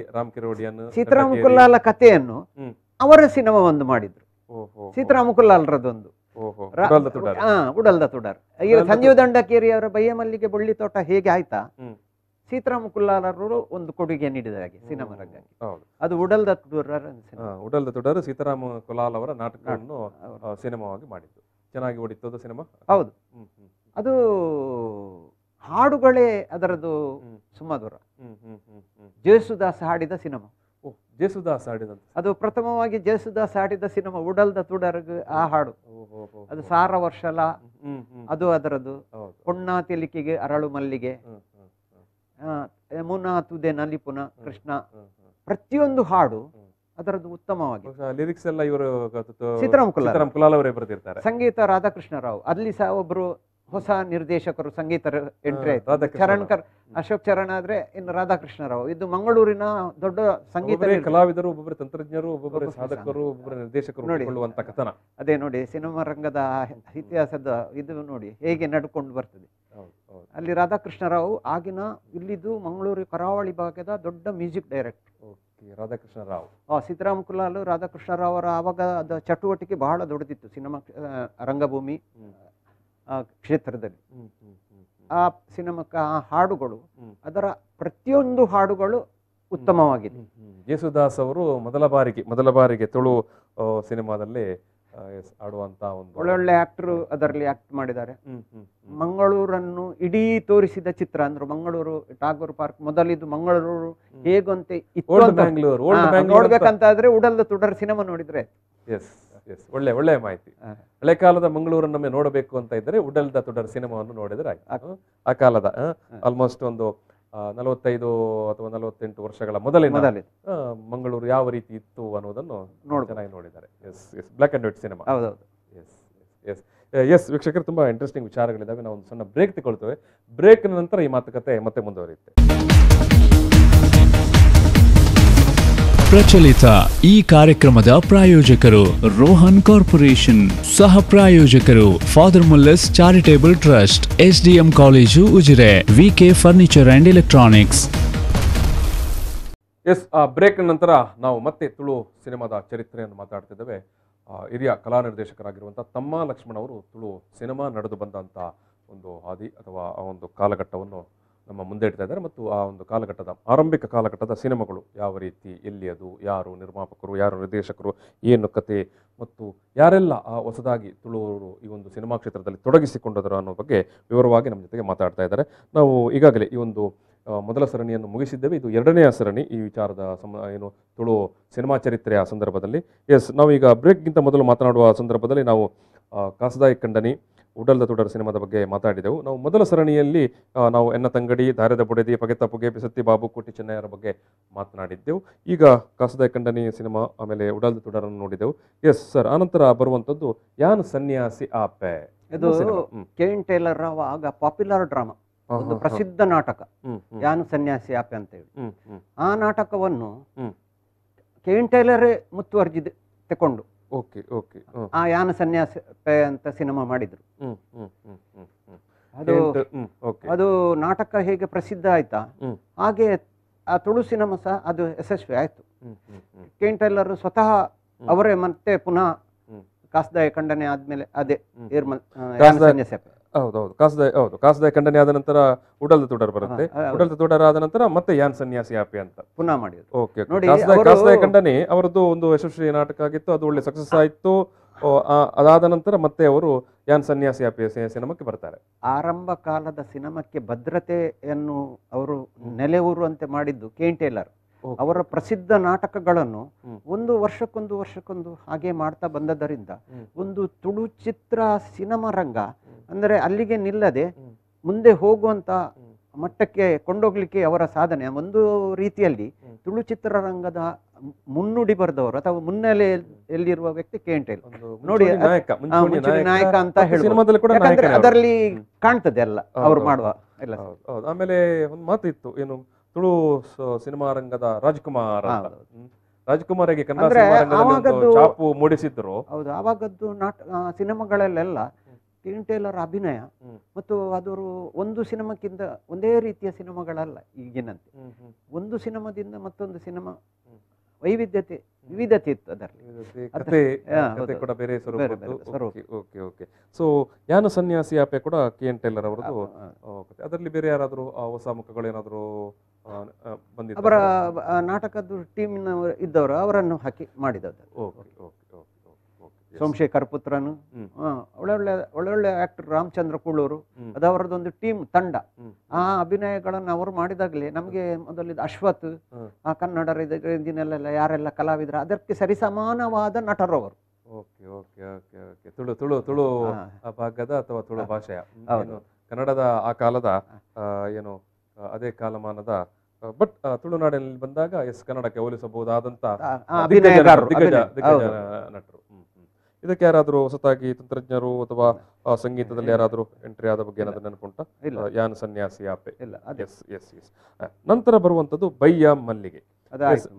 ಸೀತಾರಾಮಕುಲ್ಲಾಲ ಕಥೆಯನ್ನು ಅವರ ಸಿನಿಮಾ ಒಂದು ಮಾಡಿದ್ರು. ಸೀತಾರಾಮಕುಲ್ಲಾಲ್ರದೊಂದು ಉಡಲ್ದ ತುಡರ್. ಈಗ ಸಂಜೀವ್ ದಂಡಕೇರಿ ಅವರ ಬಯ್ಯ ಮಲ್ಲಿಗೆ ಬಳ್ಳಿ ತೋಟ ಹೇಗೆ ಆಯ್ತಾ, ಸೀತಾರಾಮಕುಲ್ಲಾಲರು ಒಂದು ಕೊಡುಗೆ ನೀಡಿದ ಹಾಗೆ ಸಿನಿಮಾ ರಂಗಕ್ಕೆ. ಅದು ಉಡಲ್ದ ತುಡರ್ ಸೀತಾರಾಮ ಕುಲಾಲ್ ಅವರ ನಾಟಕವನ್ನು ಸಿನಿಮಾವಾಗಿ ಮಾಡಿದ್ದು. ಚೆನ್ನಾಗಿ ಓಡಿತ್ತು ಸಿನಿಮಾ. ಹೌದು, ಅದು ಹಾಡುಗಳೇ ಅದರದ್ದು ಸುಮಧುರ. ಜೇಸುದಾಸ್ ಹಾಡಿದ ಸಿನಿಮಾ. ಜೇಸುದಾಸ್ ಹಾಡಿದಂತ ಅದು ಪ್ರಥಮವಾಗಿ ಜೇಸುದಾಸ್ ಹಾಡಿದ ಸಿನಿಮಾ ಉಡಲ್ದ ತುಡರ್ಗ್ ಆ ಹಾಡು. ಅದು ಸಾರ ವರ್ಷಲ, ಅದು ಅದರದ್ದು. ಹೊಣ್ಣ ತೆಲಿಕೆಗೆ ಅರಳು ಮಲ್ಲಿಗೆ, ಯಮುನಾ ತುದೆ ನಲಿಪುನ ಕೃಷ್ಣ, ಪ್ರತಿಯೊಂದು ಹಾಡು ಅದರದ್ದು ಉತ್ತಮವಾಗಿ. ಲಿರಿಕ್ಸ್ ಎಲ್ಲ ಇವರು ಸೀತಾರಾಮ್ ಕುಲಾಲ್ ಅವರೇ ಬರೆದಿರ್ತಾರೆ. ಸಂಗೀತ ರಾಧಾಕೃಷ್ಣ ರಾವ್. ಅಲ್ಲಿ ಸಹ ಒಬ್ರು ಹೊಸ ನಿರ್ದೇಶಕರು ಸಂಗೀತ ಎಂಟ್ರಿ ಆಯ್ತು. ಅಶೋಕ್ ಚರಣ್ ಆದ್ರೆ ಇನ್ನು ರಾಧಾಕೃಷ್ಣ ರಾವ್. ಇದು ಮಂಗಳೂರಿನ ದೊಡ್ಡ ಸಂಗೀತ ಕಲಾವಿದರು, ಒಬ್ಬೊಬ್ಬರು ತಂತ್ರಜ್ಞರು, ಒಬ್ಬೊಬ್ಬರು ಸಾಧಕರು, ಒಬ್ಬೊಬ್ಬರು ನಿರ್ದೇಶಕರು ನೋಡಿಕೊಳ್ಳುವಂತ ಕಥನ. ಅದೇ ನೋಡಿ, ಸಿನಿಮಾ ರಂಗದ ಇತಿಹಾಸದ ಇದು ನೋಡಿ ಹೇಗೆ ನಡ್ಕೊಂಡು ಬರ್ತದೆ. ಅಲ್ಲಿ ರಾಧಾಕೃಷ್ಣ ರಾವ್ ಆಗಿನ ಇಲ್ಲಿದ್ದು ಮಂಗಳೂರು ಕರಾವಳಿ ಭಾಗದ ದೊಡ್ಡ ಮ್ಯೂಸಿಕ್ ಡೈರೆಕ್ಟರ್ ರಾಧಾಕೃಷ್ಣ ರಾವ್. ಸೀತಾರಾಮ್ ಕುಲಾಲ್ ರಾಧಾಕೃಷ್ಣ ರಾವ್ ಅವರ ಆವಾಗ ಅದ ಚಟುವಟಿಕೆ ಬಹಳ ದೊಡ್ಡದಿತ್ತು ಸಿನಿಮಾ ರಂಗಭೂಮಿ ಕ್ಷೇತ್ರದಲ್ಲಿ. ಆ ಸಿನಿಮಾಕ್ಕೆ ಆ ಹಾಡುಗಳು, ಅದರ ಪ್ರತಿಯೊಂದು ಹಾಡುಗಳು ಉತ್ತಮವಾಗಿದೆ. ಜೇಸುದಾಸ್ ಅವರು ಮೊದಲ ಬಾರಿಗೆ ತುಳು ಸಿನಿಮಾದಲ್ಲಿ ಆಡುವಂತ ಒಂದು ಒಳ್ಳೊಳ್ಳೆ ಆಕ್ಟರ್ ಅದರಲ್ಲಿ ಆಕ್ಟ್ ಮಾಡಿದ್ದಾರೆ. ಮಂಗಳೂರನ್ನು ಇಡೀ ತೋರಿಸಿದ ಚಿತ್ರ ಅಂದ್ರೆ ಮಂಗಳೂರು ಟಾಗೋರ್ ಪಾರ್ಕ್. ಮೊದಲಿದ್ದು ಮಂಗಳೂರು ಹೇಗಂತೆ ನೋಡ್ಬೇಕಂತಾದ್ರೆ ಉಡಲ್ದ ತುಡರ್ ಸಿನಿಮಾ ನೋಡಿದ್ರೆ. ಒಳ್ಳೆ ಮಾಹಿತಿ. ಹಳೆ ಕಾಲದ ಮಂಗಳೂರನ್ನೊಮ್ಮೆ ನೋಡಬೇಕು ಅಂತ ಇದ್ರೆ ಉಡಲ್ದ ತುಡರ್ ಸಿನಿಮಾವನ್ನು ನೋಡಿದ್ರೆ ಆಯ್ತು. ಆ ಕಾಲದ ಆಲ್ಮೋಸ್ಟ್ ಒಂದು 45 ಅಥವಾ 48 ವರ್ಷಗಳ ಮೊದಲಿನ ಮಂಗಳೂರು ಯಾವ ರೀತಿ ಇತ್ತು ಅನ್ನೋದನ್ನು ಚೆನ್ನಾಗಿ ನೋಡಿದ್ದಾರೆ. Black and white cinema. Yes ವೀಕ್ಷಕರು, ತುಂಬಾ ಇಂಟ್ರೆಸ್ಟಿಂಗ್ ವಿಚಾರಗಳಿದ್ದಾವೆ. ನಾವು ಒಂದು ಸಣ್ಣ ಬ್ರೇಕ್ ತಗೊಳ್ತೇವೆ. ಬ್ರೇಕ್ ನಂತರ ಈ ಮಾತುಕತೆ ಮತ್ತೆ ಮುಂದುವರಿಯುತ್ತೆ. ಪ್ರಚಲಿತ ಈ ಕಾರ್ಯಕ್ರಮದ ಪ್ರಾಯೋಜಕರು ರೋಹನ್ ಕಾರ್ಪೊರೇಷನ್, ಸಹ ಪ್ರಾಯೋಜಕರು father Muller's charitable trust, SDM college Ujire, VK furniture and electronics. Break ನಂತರ ನಾವು ಮತ್ತೆ ತುಳು ಸಿನಿಮಾದ ಚರಿತ್ರೆಯನ್ನು ಮಾತಾಡ್ತಿದ್ದೇವೆ. ಹಿರಿಯ ಕಲಾ ನಿರ್ದೇಶಕರಾಗಿರುವಂತಹ ತಮ್ಮ ಲಕ್ಷ್ಮಣ್ ಅವರು ತುಳು ಸಿನಿಮಾ ನಡೆದು ಬಂದಂತ ಒಂದು ಹಾದಿ ಅಥವಾ ಆ ಒಂದು ಕಾಲಘಟ್ಟವನ್ನು ನಮ್ಮ ಮುಂದೆ ಇಡ್ತಾ ಇದ್ದಾರೆ. ಮತ್ತು ಆ ಒಂದು ಕಾಲಘಟ್ಟದ ಆರಂಭಿಕ ಕಾಲಘಟ್ಟದ ಸಿನಿಮಾಗಳು ಯಾವ ರೀತಿ, ಎಲ್ಲಿ ಅದು, ಯಾರು ನಿರ್ಮಾಪಕರು, ಯಾರು ನಿರ್ದೇಶಕರು, ಏನು ಕತೆ, ಮತ್ತು ಯಾರೆಲ್ಲ ಆ ಹೊಸದಾಗಿ ತುಳುವರು ಈ ಒಂದು ಸಿನಿಮಾ ಕ್ಷೇತ್ರದಲ್ಲಿ ತೊಡಗಿಸಿಕೊಂಡರು ಅನ್ನೋ ಬಗ್ಗೆ ವಿವರವಾಗಿ ನಮ್ಮ ಜೊತೆಗೆ ಮಾತಾಡ್ತಾ ಇದ್ದಾರೆ. ನಾವು ಈಗಾಗಲೇ ಈ ಒಂದು ಮೊದಲ ಸರಣಿಯನ್ನು ಮುಗಿಸಿದ್ದೇವೆ. ಇದು ಎರಡನೆಯ ಸರಣಿ ಈ ವಿಚಾರದ ಏನು ತುಳು ಸಿನಿಮಾ ಚರಿತ್ರೆಯ ಸಂದರ್ಭದಲ್ಲಿ. ನಾವೀಗ ಬ್ರೇಕ್ಗಿಂತ ಮೊದಲು ಮಾತನಾಡುವ ಸಂದರ್ಭದಲ್ಲಿ ನಾವು ಕಾಸದಾಯಿ ಕಂಡನಿ, ಉಡಲ್ದ ತುಡರ್ ಸಿನಿಮಾದ ಬಗ್ಗೆ ಮಾತಾಡಿದೆವು. ನಾವು ಮೊದಲ ಸರಣಿಯಲ್ಲಿ ನಾವು ಎನ್ನ ತಂಗಡಿ, ದಾರ್ಯದ ಬುಡೆದಿ, ಪಗೆತ ಪುಗೆ, ಬಿಸತ್ತಿ ಬಾಬು, ಕೋಟಿ ಚೆನ್ನಯ್ಯರ ಬಗ್ಗೆ ಮಾತನಾಡಿದ್ದೆವು. ಈಗ ಕಾಸದಾಯಿ ಕಂಡನಿ ಸಿನಿಮಾ, ಆಮೇಲೆ ಉಡಲ್ದ ತುಡರನ್ನು ನೋಡಿದೆವು. ಸರ್, ಆನಂತರ ಬರುವಂಥದ್ದು ಯಾನ್ ಸನ್ಯಾಸಿ ಆಪೆ. ಇದು ಕೆವಿನ್ ಟೇಲರ್ ಆಗ ಪಾಪ್ಯುಲರ್ ಡ್ರಾಮಾ, ಒಂದು ಪ್ರಸಿದ್ಧ ನಾಟಕ ಯಾನ್ ಸನ್ಯಾಸಿ ಆಪೆ ಅಂತ ಹೇಳಿ. ಆ ನಾಟಕವನ್ನು ಕೆವಿನ್ ಟೇಲರೇ ಮುತುವರ್ಜಿ ತಕೊಂಡು ಆ ಯಾನ ಸನ್ಯಾಸ ಅಂತ ಸಿನಿಮಾ ಮಾಡಿದ್ರು. ಅದು ನಾಟಕ ಹೇಗೆ ಪ್ರಸಿದ್ಧ ಆಯ್ತಾ ಹಾಗೆ ಆ ತುಳು ಸಿನಿಮಾ ಸಹ ಅದು ಯಶಸ್ವಿ ಆಯ್ತು. ಕೆವಿನ್ ಟೇಲರ್ ಸ್ವತಃ ಅವರೇ ಮತ್ತೆ ಪುನಃ ಕಾಸದಾಯ ಖಂಡನೆ ಆದ್ಮೇಲೆ ಅದೇ ಸನ್ಯಾಸಿ ಕಾಸದಾಯ ಖಂಡನೆ ಆದ ನಂತರ ಉಡಲ್ದ ತುಡರ್ ಬರುತ್ತೆ. ಉಡಲ್ದ ತುಡರ್ ಆದ ನಂತರ ಮತ್ತೆ ಯಾನ್ ಸನ್ಯಾಸಿ ಆಪೆ ಅಂತ ಪುನಃ ಮಾಡಿದ್ರು. ಕಾಸದಾಯ ಖಂಡನೆ ಅವರದ್ದು ಒಂದು ಯಶಸ್ವಿ ನಾಟಕ ಆಗಿತ್ತು, ಅದು ಒಳ್ಳೆ ಸಕ್ಸಸ್ ಆಯ್ತು. ಅದಾದ ನಂತರ ಮತ್ತೆ ಅವರು ಯಾನ್ ಸನ್ಯಾಸಿ ಆಪೆ ಸಿನಿಮಾಕ್ಕೆ ಬರ್ತಾರೆ. ಆರಂಭ ಕಾಲದ ಸಿನಿಮಾಕ್ಕೆ ಭದ್ರತೆಯನ್ನು ಅವರು ನೆಲೆಯೂರುವಂತೆ ಮಾಡಿದ್ದು ಕೆವಿನ್ ಟೇಲರ್. ಅವರ ಪ್ರಸಿದ್ಧ ನಾಟಕಗಳನ್ನು ಒಂದು ವರ್ಷಕ್ಕೊಂದು ಹಾಗೆ ಮಾಡ್ತಾ ಬಂದದರಿಂದ ಒಂದು ತುಳು ಚಿತ್ರ ಸಿನಿಮಾ ರಂಗ ಅಂದರೆ ಅಲ್ಲಿಗೆ ನಿಲ್ಲದೆ ಮುಂದೆ ಹೋಗುವಂತ ಮಟ್ಟಕ್ಕೆ ಕೊಂಡೋಗ್ಲಿಕ್ಕೆ ಅವರ ಸಾಧನೆ. ಒಂದು ರೀತಿಯಲ್ಲಿ ತುಳು ಚಿತ್ರರಂಗದ ಮುನ್ನುಡಿ ಬರೆದವರು ಅಥವಾ ಮುನ್ನೆಲೆಯಲ್ಲಿರುವ ವ್ಯಕ್ತಿ ಕೆವಿನ್ ಟೇಲರ್. ನೋಡಿ, ನಾಯಕ ಅಂತ ಹೇಳಿ ಅದರಲ್ಲಿ ಕಾಣ್ತದೆ ಎಲ್ಲ ಅವರು ಮಾಡುವ ಎಲ್ಲ. ಆಮೇಲೆ ಒಂದು ಮಾತು ಇತ್ತು, ಏನು ತುಳು ಸಿನಿಮಾ ರಂಗದ ರಾಜ್ಕುಮಾರ್ ರಾಜ್ಕುಮಾರ್ಗೆ ಚಾಪು ಮೂಡಿಸಿದ್ರು. ಹೌದು, ಆವಾಗದ್ದು ಸಿನಿಮಾಗಳಲ್ಲೆಲ್ಲ ಕೆವಿನ್ ಟೇಲರ್ ಅಭಿನಯ ಮತ್ತು ಅದು ಒಂದು ಸಿನಿಮಾಕ್ಕಿಂತ ಒಂದೇ ರೀತಿಯ ಸಿನಿಮಾಗಳಲ್ಲ ಈಗಿನಂತೆ. ಒಂದು ಸಿನಿಮಾದಿಂದ ಮತ್ತೊಂದು ಸಿನಿಮಾ ವಿವಿಧತೆ ಇತ್ತು ಅದರಲ್ಲಿ. ಸೊ ಯಾನು ಸನ್ಯಾಸಿ ಆಪೆ ಕೂಡ ಕೆವಿನ್ ಟೇಲರ್ ಅವರದ್ದು. ಅದರಲ್ಲಿ ಬೇರೆ ಯಾರಾದರೂ ಹೊಸ ಮುಖಗಳು ಏನಾದರೂ ಬಂದಿದ್ದಾರೆ? ಅವರ ನಾಟಕದ ಟೀಮ್ ಇದ್ದವರು ಅವರನ್ನು ಹಾಕಿ ಮಾಡಿದದ್ದು. ಸೋಮಶೇಖರ್ ಪುತ್ರನು, ಒಳ್ಳೊಳ್ಳೆ ಒಳ್ಳೊಳ್ಳೆ ಆಕ್ಟರ್, ರಾಮಚಂದ್ರ ಕೂಳೂರು, ಅದು ಅವರದೊಂದು ಟೀಮ್ ತಂಡ. ಆ ಅಭಿನಯಗಳನ್ನು ಅವರು ಮಾಡಿದಾಗಲೇ ನಮಗೆ ಮೊದಲಿದ್ದು ಅಶ್ವಥ್, ಆ ಕನ್ನಡ ಇದನ್ನೆಲ್ಲ ಯಾರೆಲ್ಲ ಕಲಾವಿದರು ಅದಕ್ಕೆ ಸರಿಸಮಾನವಾದ ನಟರವರು. Okay okay okay okay. Tulu ಭಾಗದ ಅಥವಾ ತುಳು ಭಾಷೆಯ ಕನ್ನಡದ ಆ ಕಾಲದ ಏನು ಅದೇ ಕಾಲಮಾನದ ಬಟ್ ತುಳುನಾಡಿನಲ್ಲಿ ಬಂದಾಗ ಕನ್ನಡಕ್ಕೆ ಹೋಲಿಸಬಹುದಾದಂತ ದಿಗ್ಗಜ ನಟರು. ಇದಕ್ಕೆ ಯಾರಾದ್ರೂ ಹೊಸತಾಗಿ ತಂತ್ರಜ್ಞರು ಅಥವಾ ಸಂಗೀತದಲ್ಲಿ ಯಾರಾದ್ರೂ ಎಂಟ್ರಿ ಆದ ಬಗ್ಗೆ ಏನಾದ್ರು ನೆನಪುಂಟಾ? ಯಾನ್ ಸನ್ಯಾಸಿ ಆಪೆ. ನಂತರ ಬರುವಂತದ್ದು ಬಯ್ಯ ಮಲ್ಲಿಗೆ.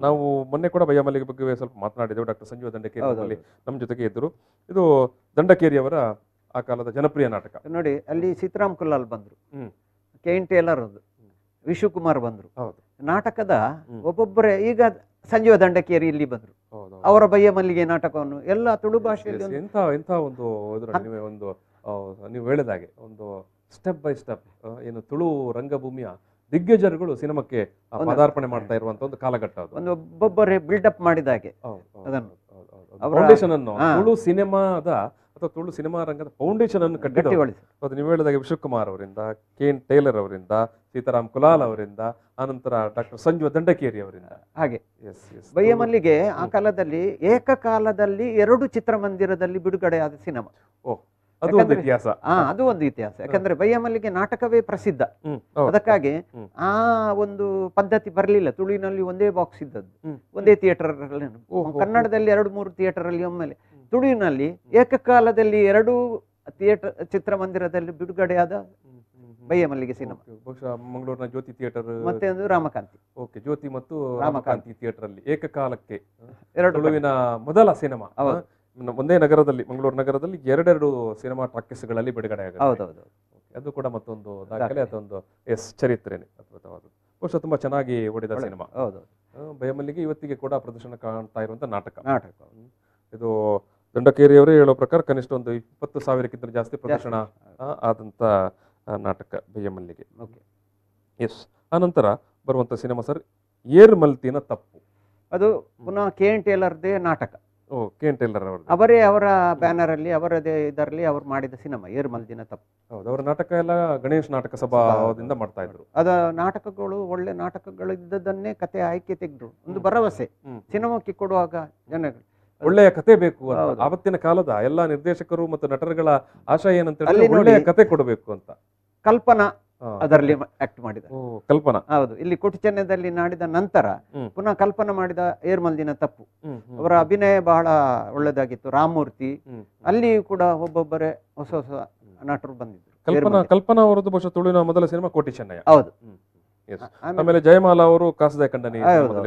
ನಾವು ಮೊನ್ನೆ ಕೂಡ ಬಯ್ಯ ಮಲ್ಲಿಗೆ ಬಗ್ಗೆ ಸ್ವಲ್ಪ ಮಾತನಾಡಿದೆವು. ಡಾಕ್ಟರ್ ಸಂಜೀವ ದಂಡಕೇರಿ ನಮ್ಮ ಜೊತೆಗೆ ಇದ್ದರು. ಇದು ದಂಡಕೇರಿಯವರ ಆ ಕಾಲದ ಜನಪ್ರಿಯ ನಾಟಕ. ನೋಡಿ, ಅಲ್ಲಿ ಸೀತಾರಾಮ್ ಕುಲಾಲ್ ಬಂದ್ರು, KN ಟೇಲರ್ ವಿಶ್ವಕುಮಾರ್ ಬಂದ್ರು. ನಾಟಕದ ಒಬ್ಬೊಬ್ಬರೇ ಈಗ ಸಂಜೀವ ದಂಡಕೇರಿ ಇಲ್ಲಿ ಬಂದ್ರು, ಅವರ ಬಯ್ಯ ಮಲ್ಲಿಗೆ ನಾಟಕವನ್ನು ಎಲ್ಲ ತುಳು ಭಾಷೆಯಲ್ಲಿ ಎಂಥ ಒಂದು ನೀವು ಹೇಳಿದಾಗೆ ಒಂದು ಸ್ಟೆಪ್ ಬೈ ಸ್ಟೆಪ್ ಏನು ತುಳು ರಂಗಭೂಮಿಯ ದಿಗ್ಗಜರುಗಳು ಸಿನಿಮಾಕ್ಕೆ ಪದಾರ್ಪಣೆ ಮಾಡ್ತಾ ಇರುವಂತ ಒಂದು ಕಾಲಘಟ್ಟ. ಅದು ಒಂದು ಒಬ್ಬೊಬ್ಬರೇ ಬಿಲ್ಡಪ್ ಮಾಡಿದಾಗೆ ಅದನ್ನು ಫೌಂಡೇಶನ್ ಅನ್ನು ತುಳು ಸಿನಿಮಾದ ಅಥವಾ ತುಳು ಸಿನಿಮಾ ರಂಗದ ಫೌಂಡೇಶನ್ ಅನ್ನು ಕಟ್ಟಿದ್ದು ಅದು ನೀವು ಹೇಳಿದಾಗ ವಿಶ್ವಕುಮಾರ್ ಅವರಿಂದ, KN ಟೇಲರ್ ಅವರಿಂದ, ಸೀತಾರಾಮ್ ಕುಲಾಲ್ ಅವರಿಂದ, ಆನಂತರ ಡಾಕ್ಟರ್ ಸಂಜೀವ ದಂಡಕೇರಿ ಅವರಿಂದ. ಹಾಗೆ ಬಯ್ಯ ಮಲ್ಲಿಗೆ ಆ ಕಾಲದಲ್ಲಿ ಏಕಕಾಲದಲ್ಲಿ 2 ಚಿತ್ರಮಂದಿರದಲ್ಲಿ ಬಿಡುಗಡೆಯಾದ ಸಿನಿಮಾ. ಅದು ಒಂದು ಇತಿಹಾಸ. ಅದು ಒಂದು ಇತಿಹಾಸ. ಯಾಕಂದ್ರೆ ಬಯ್ಯ ಮಲ್ಲಿಗೆ ನಾಟಕವೇ ಪ್ರಸಿದ್ಧ. ಅದಕ್ಕಾಗಿ ಆ ಒಂದು ಪದ್ಧತಿ ಬರಲಿಲ್ಲ. ತುಳುವಿನಲ್ಲಿ ಒಂದೇ ಬಾಕ್ಸ್ ಇದ್ದದ್ದು, ಒಂದೇ ಥಿಯೇಟರ್. ಕನ್ನಡದಲ್ಲಿ 2-3 ಥಿಯೇಟರ್ ಅಲ್ಲಿ ಒಮ್ಮೆಲೆ, ತುಳುವಿನಲ್ಲಿ ಏಕಕಾಲದಲ್ಲಿ 2 ಥಿಯೇಟರ್ ಚಿತ್ರಮಂದಿರದಲ್ಲಿ ಬಿಡುಗಡೆಯಾದ ಬಯ್ಯ ಮಲ್ಲಿಗೆ ಸಿನಿಮಾ. ಬಹುಶಃ ಮಂಗಳೂರಿನ ಜ್ಯೋತಿ ಥಿಯೇಟರ್ ಮತ್ತೆ ಒಂದು ರಾಮಕಾಂತಿ. ಓಕೆ, ಜ್ಯೋತಿ ಮತ್ತು ರಾಮಕಾಂತಿ ಥಿಯೇಟರ್ ಅಲ್ಲಿ ಏಕಕಾಲಕ್ಕೆ ತುಳುವಿನ ಮೊದಲ ಸಿನಿಮಾ ಒಂದೇ ನಗರದಲ್ಲಿ, ಮಂಗಳೂರು ನಗರದಲ್ಲಿ 2 ಸಿನಿಮಾ ಟಾಕೀಸ್ಗಳಲ್ಲಿ ಬಿಡುಗಡೆ ಆಗುತ್ತೆ. ಅದು ಕೂಡ ಮತ್ತೊಂದು ದಾಖಲೆ, ಅದೊಂದು ಚರಿತ್ರೆನೇ ಅದ್ಭುತವಾದದ್ದು. ಬಹುಶಃ ತುಂಬಾ ಚೆನ್ನಾಗಿ ಓಡಿದ ಸಿನಿಮಾ ಬಯ್ಯ ಮಲ್ಲಿಗೆ. ಇವತ್ತಿಗೆ ಕೂಡ ಪ್ರದರ್ಶನ ಕಾಣ್ತಾ ಇರುವಂತ ನಾಟಕ. ಇದು ದಂಡಕೇರಿಯವರೇ ಹೇಳೋ ಪ್ರಕಾರ ಕನಿಷ್ಠ ಒಂದು 20,000ಕ್ಕಿಂತ ಜಾಸ್ತಿ ಪ್ರದರ್ಶನ ಆದಂತ ನಾಟಕ ಬಯ್ಯ ಮಲ್ಲಿಗೆ. ಆನಂತರ ಬರುವಂತ ಸಿನಿಮಾ ಸರ್ ಏರ್ ಮಲ್ತಿನ ತಪ್ಪು. ಅದು ಪುನಃ KN ಟೇಲರ್ದೇ ನಾಟಕ. KN ಟೇಲರ್ ಅವರೇ ಅವರ ಬ್ಯಾನರ್ ಅಲ್ಲಿ ಅವರದೇ ಇದರಲ್ಲಿ ಅವರು ಮಾಡಿದ ಸಿನಿಮಾ ಏರ್ ಮಲ್ತಿನ ತಪ್ಪು. ಹೌದು, ಅವರ ನಾಟಕ ಎಲ್ಲ ಗಣೇಶ್ ನಾಟಕ ಸಭಾದಿಂದ ಮಾಡ್ತಾ ಇದ್ರು. ಅದ ನಾಟಕಗಳು ಒಳ್ಳೆ ನಾಟಕಗಳು ಇದ್ದದನ್ನೇ ಕತೆ ಆಯ್ಕೆ ತೆಗೆದ್ರು. ಒಂದು ಭರವಸೆ ಸಿನಿಮಾಕ್ಕೆ ಕೊಡುವಾಗ ಜನಗಳು ಒಳ್ಳೆಯ ಕತೆ ಬೇಕು. ಆವತ್ತಿನ ಕಾಲದ ಎಲ್ಲಾ ನಿರ್ದೇಶಕರು ಮತ್ತು ನಟರುಗಳ ಆಶಯ ಏನಂತ ಹೇಳಿದ್ರೆ ಒಳ್ಳೆಯ ಕತೆ ಕೊಡಬೇಕು ಅಂತ. ಕಲ್ಪನಾ ಅದರಲ್ಲಿ ಆಕ್ಟ್ ಮಾಡಿದ. ಕಲ್ಪನಾ, ಹೌದು. ಇಲ್ಲಿ ಕೋಟಿ ಚೆನ್ನೈದಲ್ಲಿ ನಾಡಿದ ನಂತರ ಪುನಃ ಕಲ್ಪನಾ ಮಾಡಿದ ಏರ್ ಮಲ್ದಿನ ತಪ್ಪು. ಅವರ ಅಭಿನಯ ಬಹಳ ಒಳ್ಳೆದಾಗಿತ್ತು. ರಾಮಮೂರ್ತಿ, ಅಲ್ಲಿ ಕೂಡ ಒಬ್ಬೊಬ್ಬರೇ ಹೊಸ ಹೊಸ ನಟರು ಬಂದಿದ್ರು. ಕಲ್ಪನಾ ಅವರದ್ದು ಬಹುಶಃ ತುಳುವಿನ ಮೊದಲ ಸಿನಿಮಾ ಕೋಟಿ ಚೆನ್ನೈ. ಹೌದು. ಆಮೇಲೆ ಜಯಮಾಲಾ ಅವರು ಕಾಸದ ಖಂಡನಿ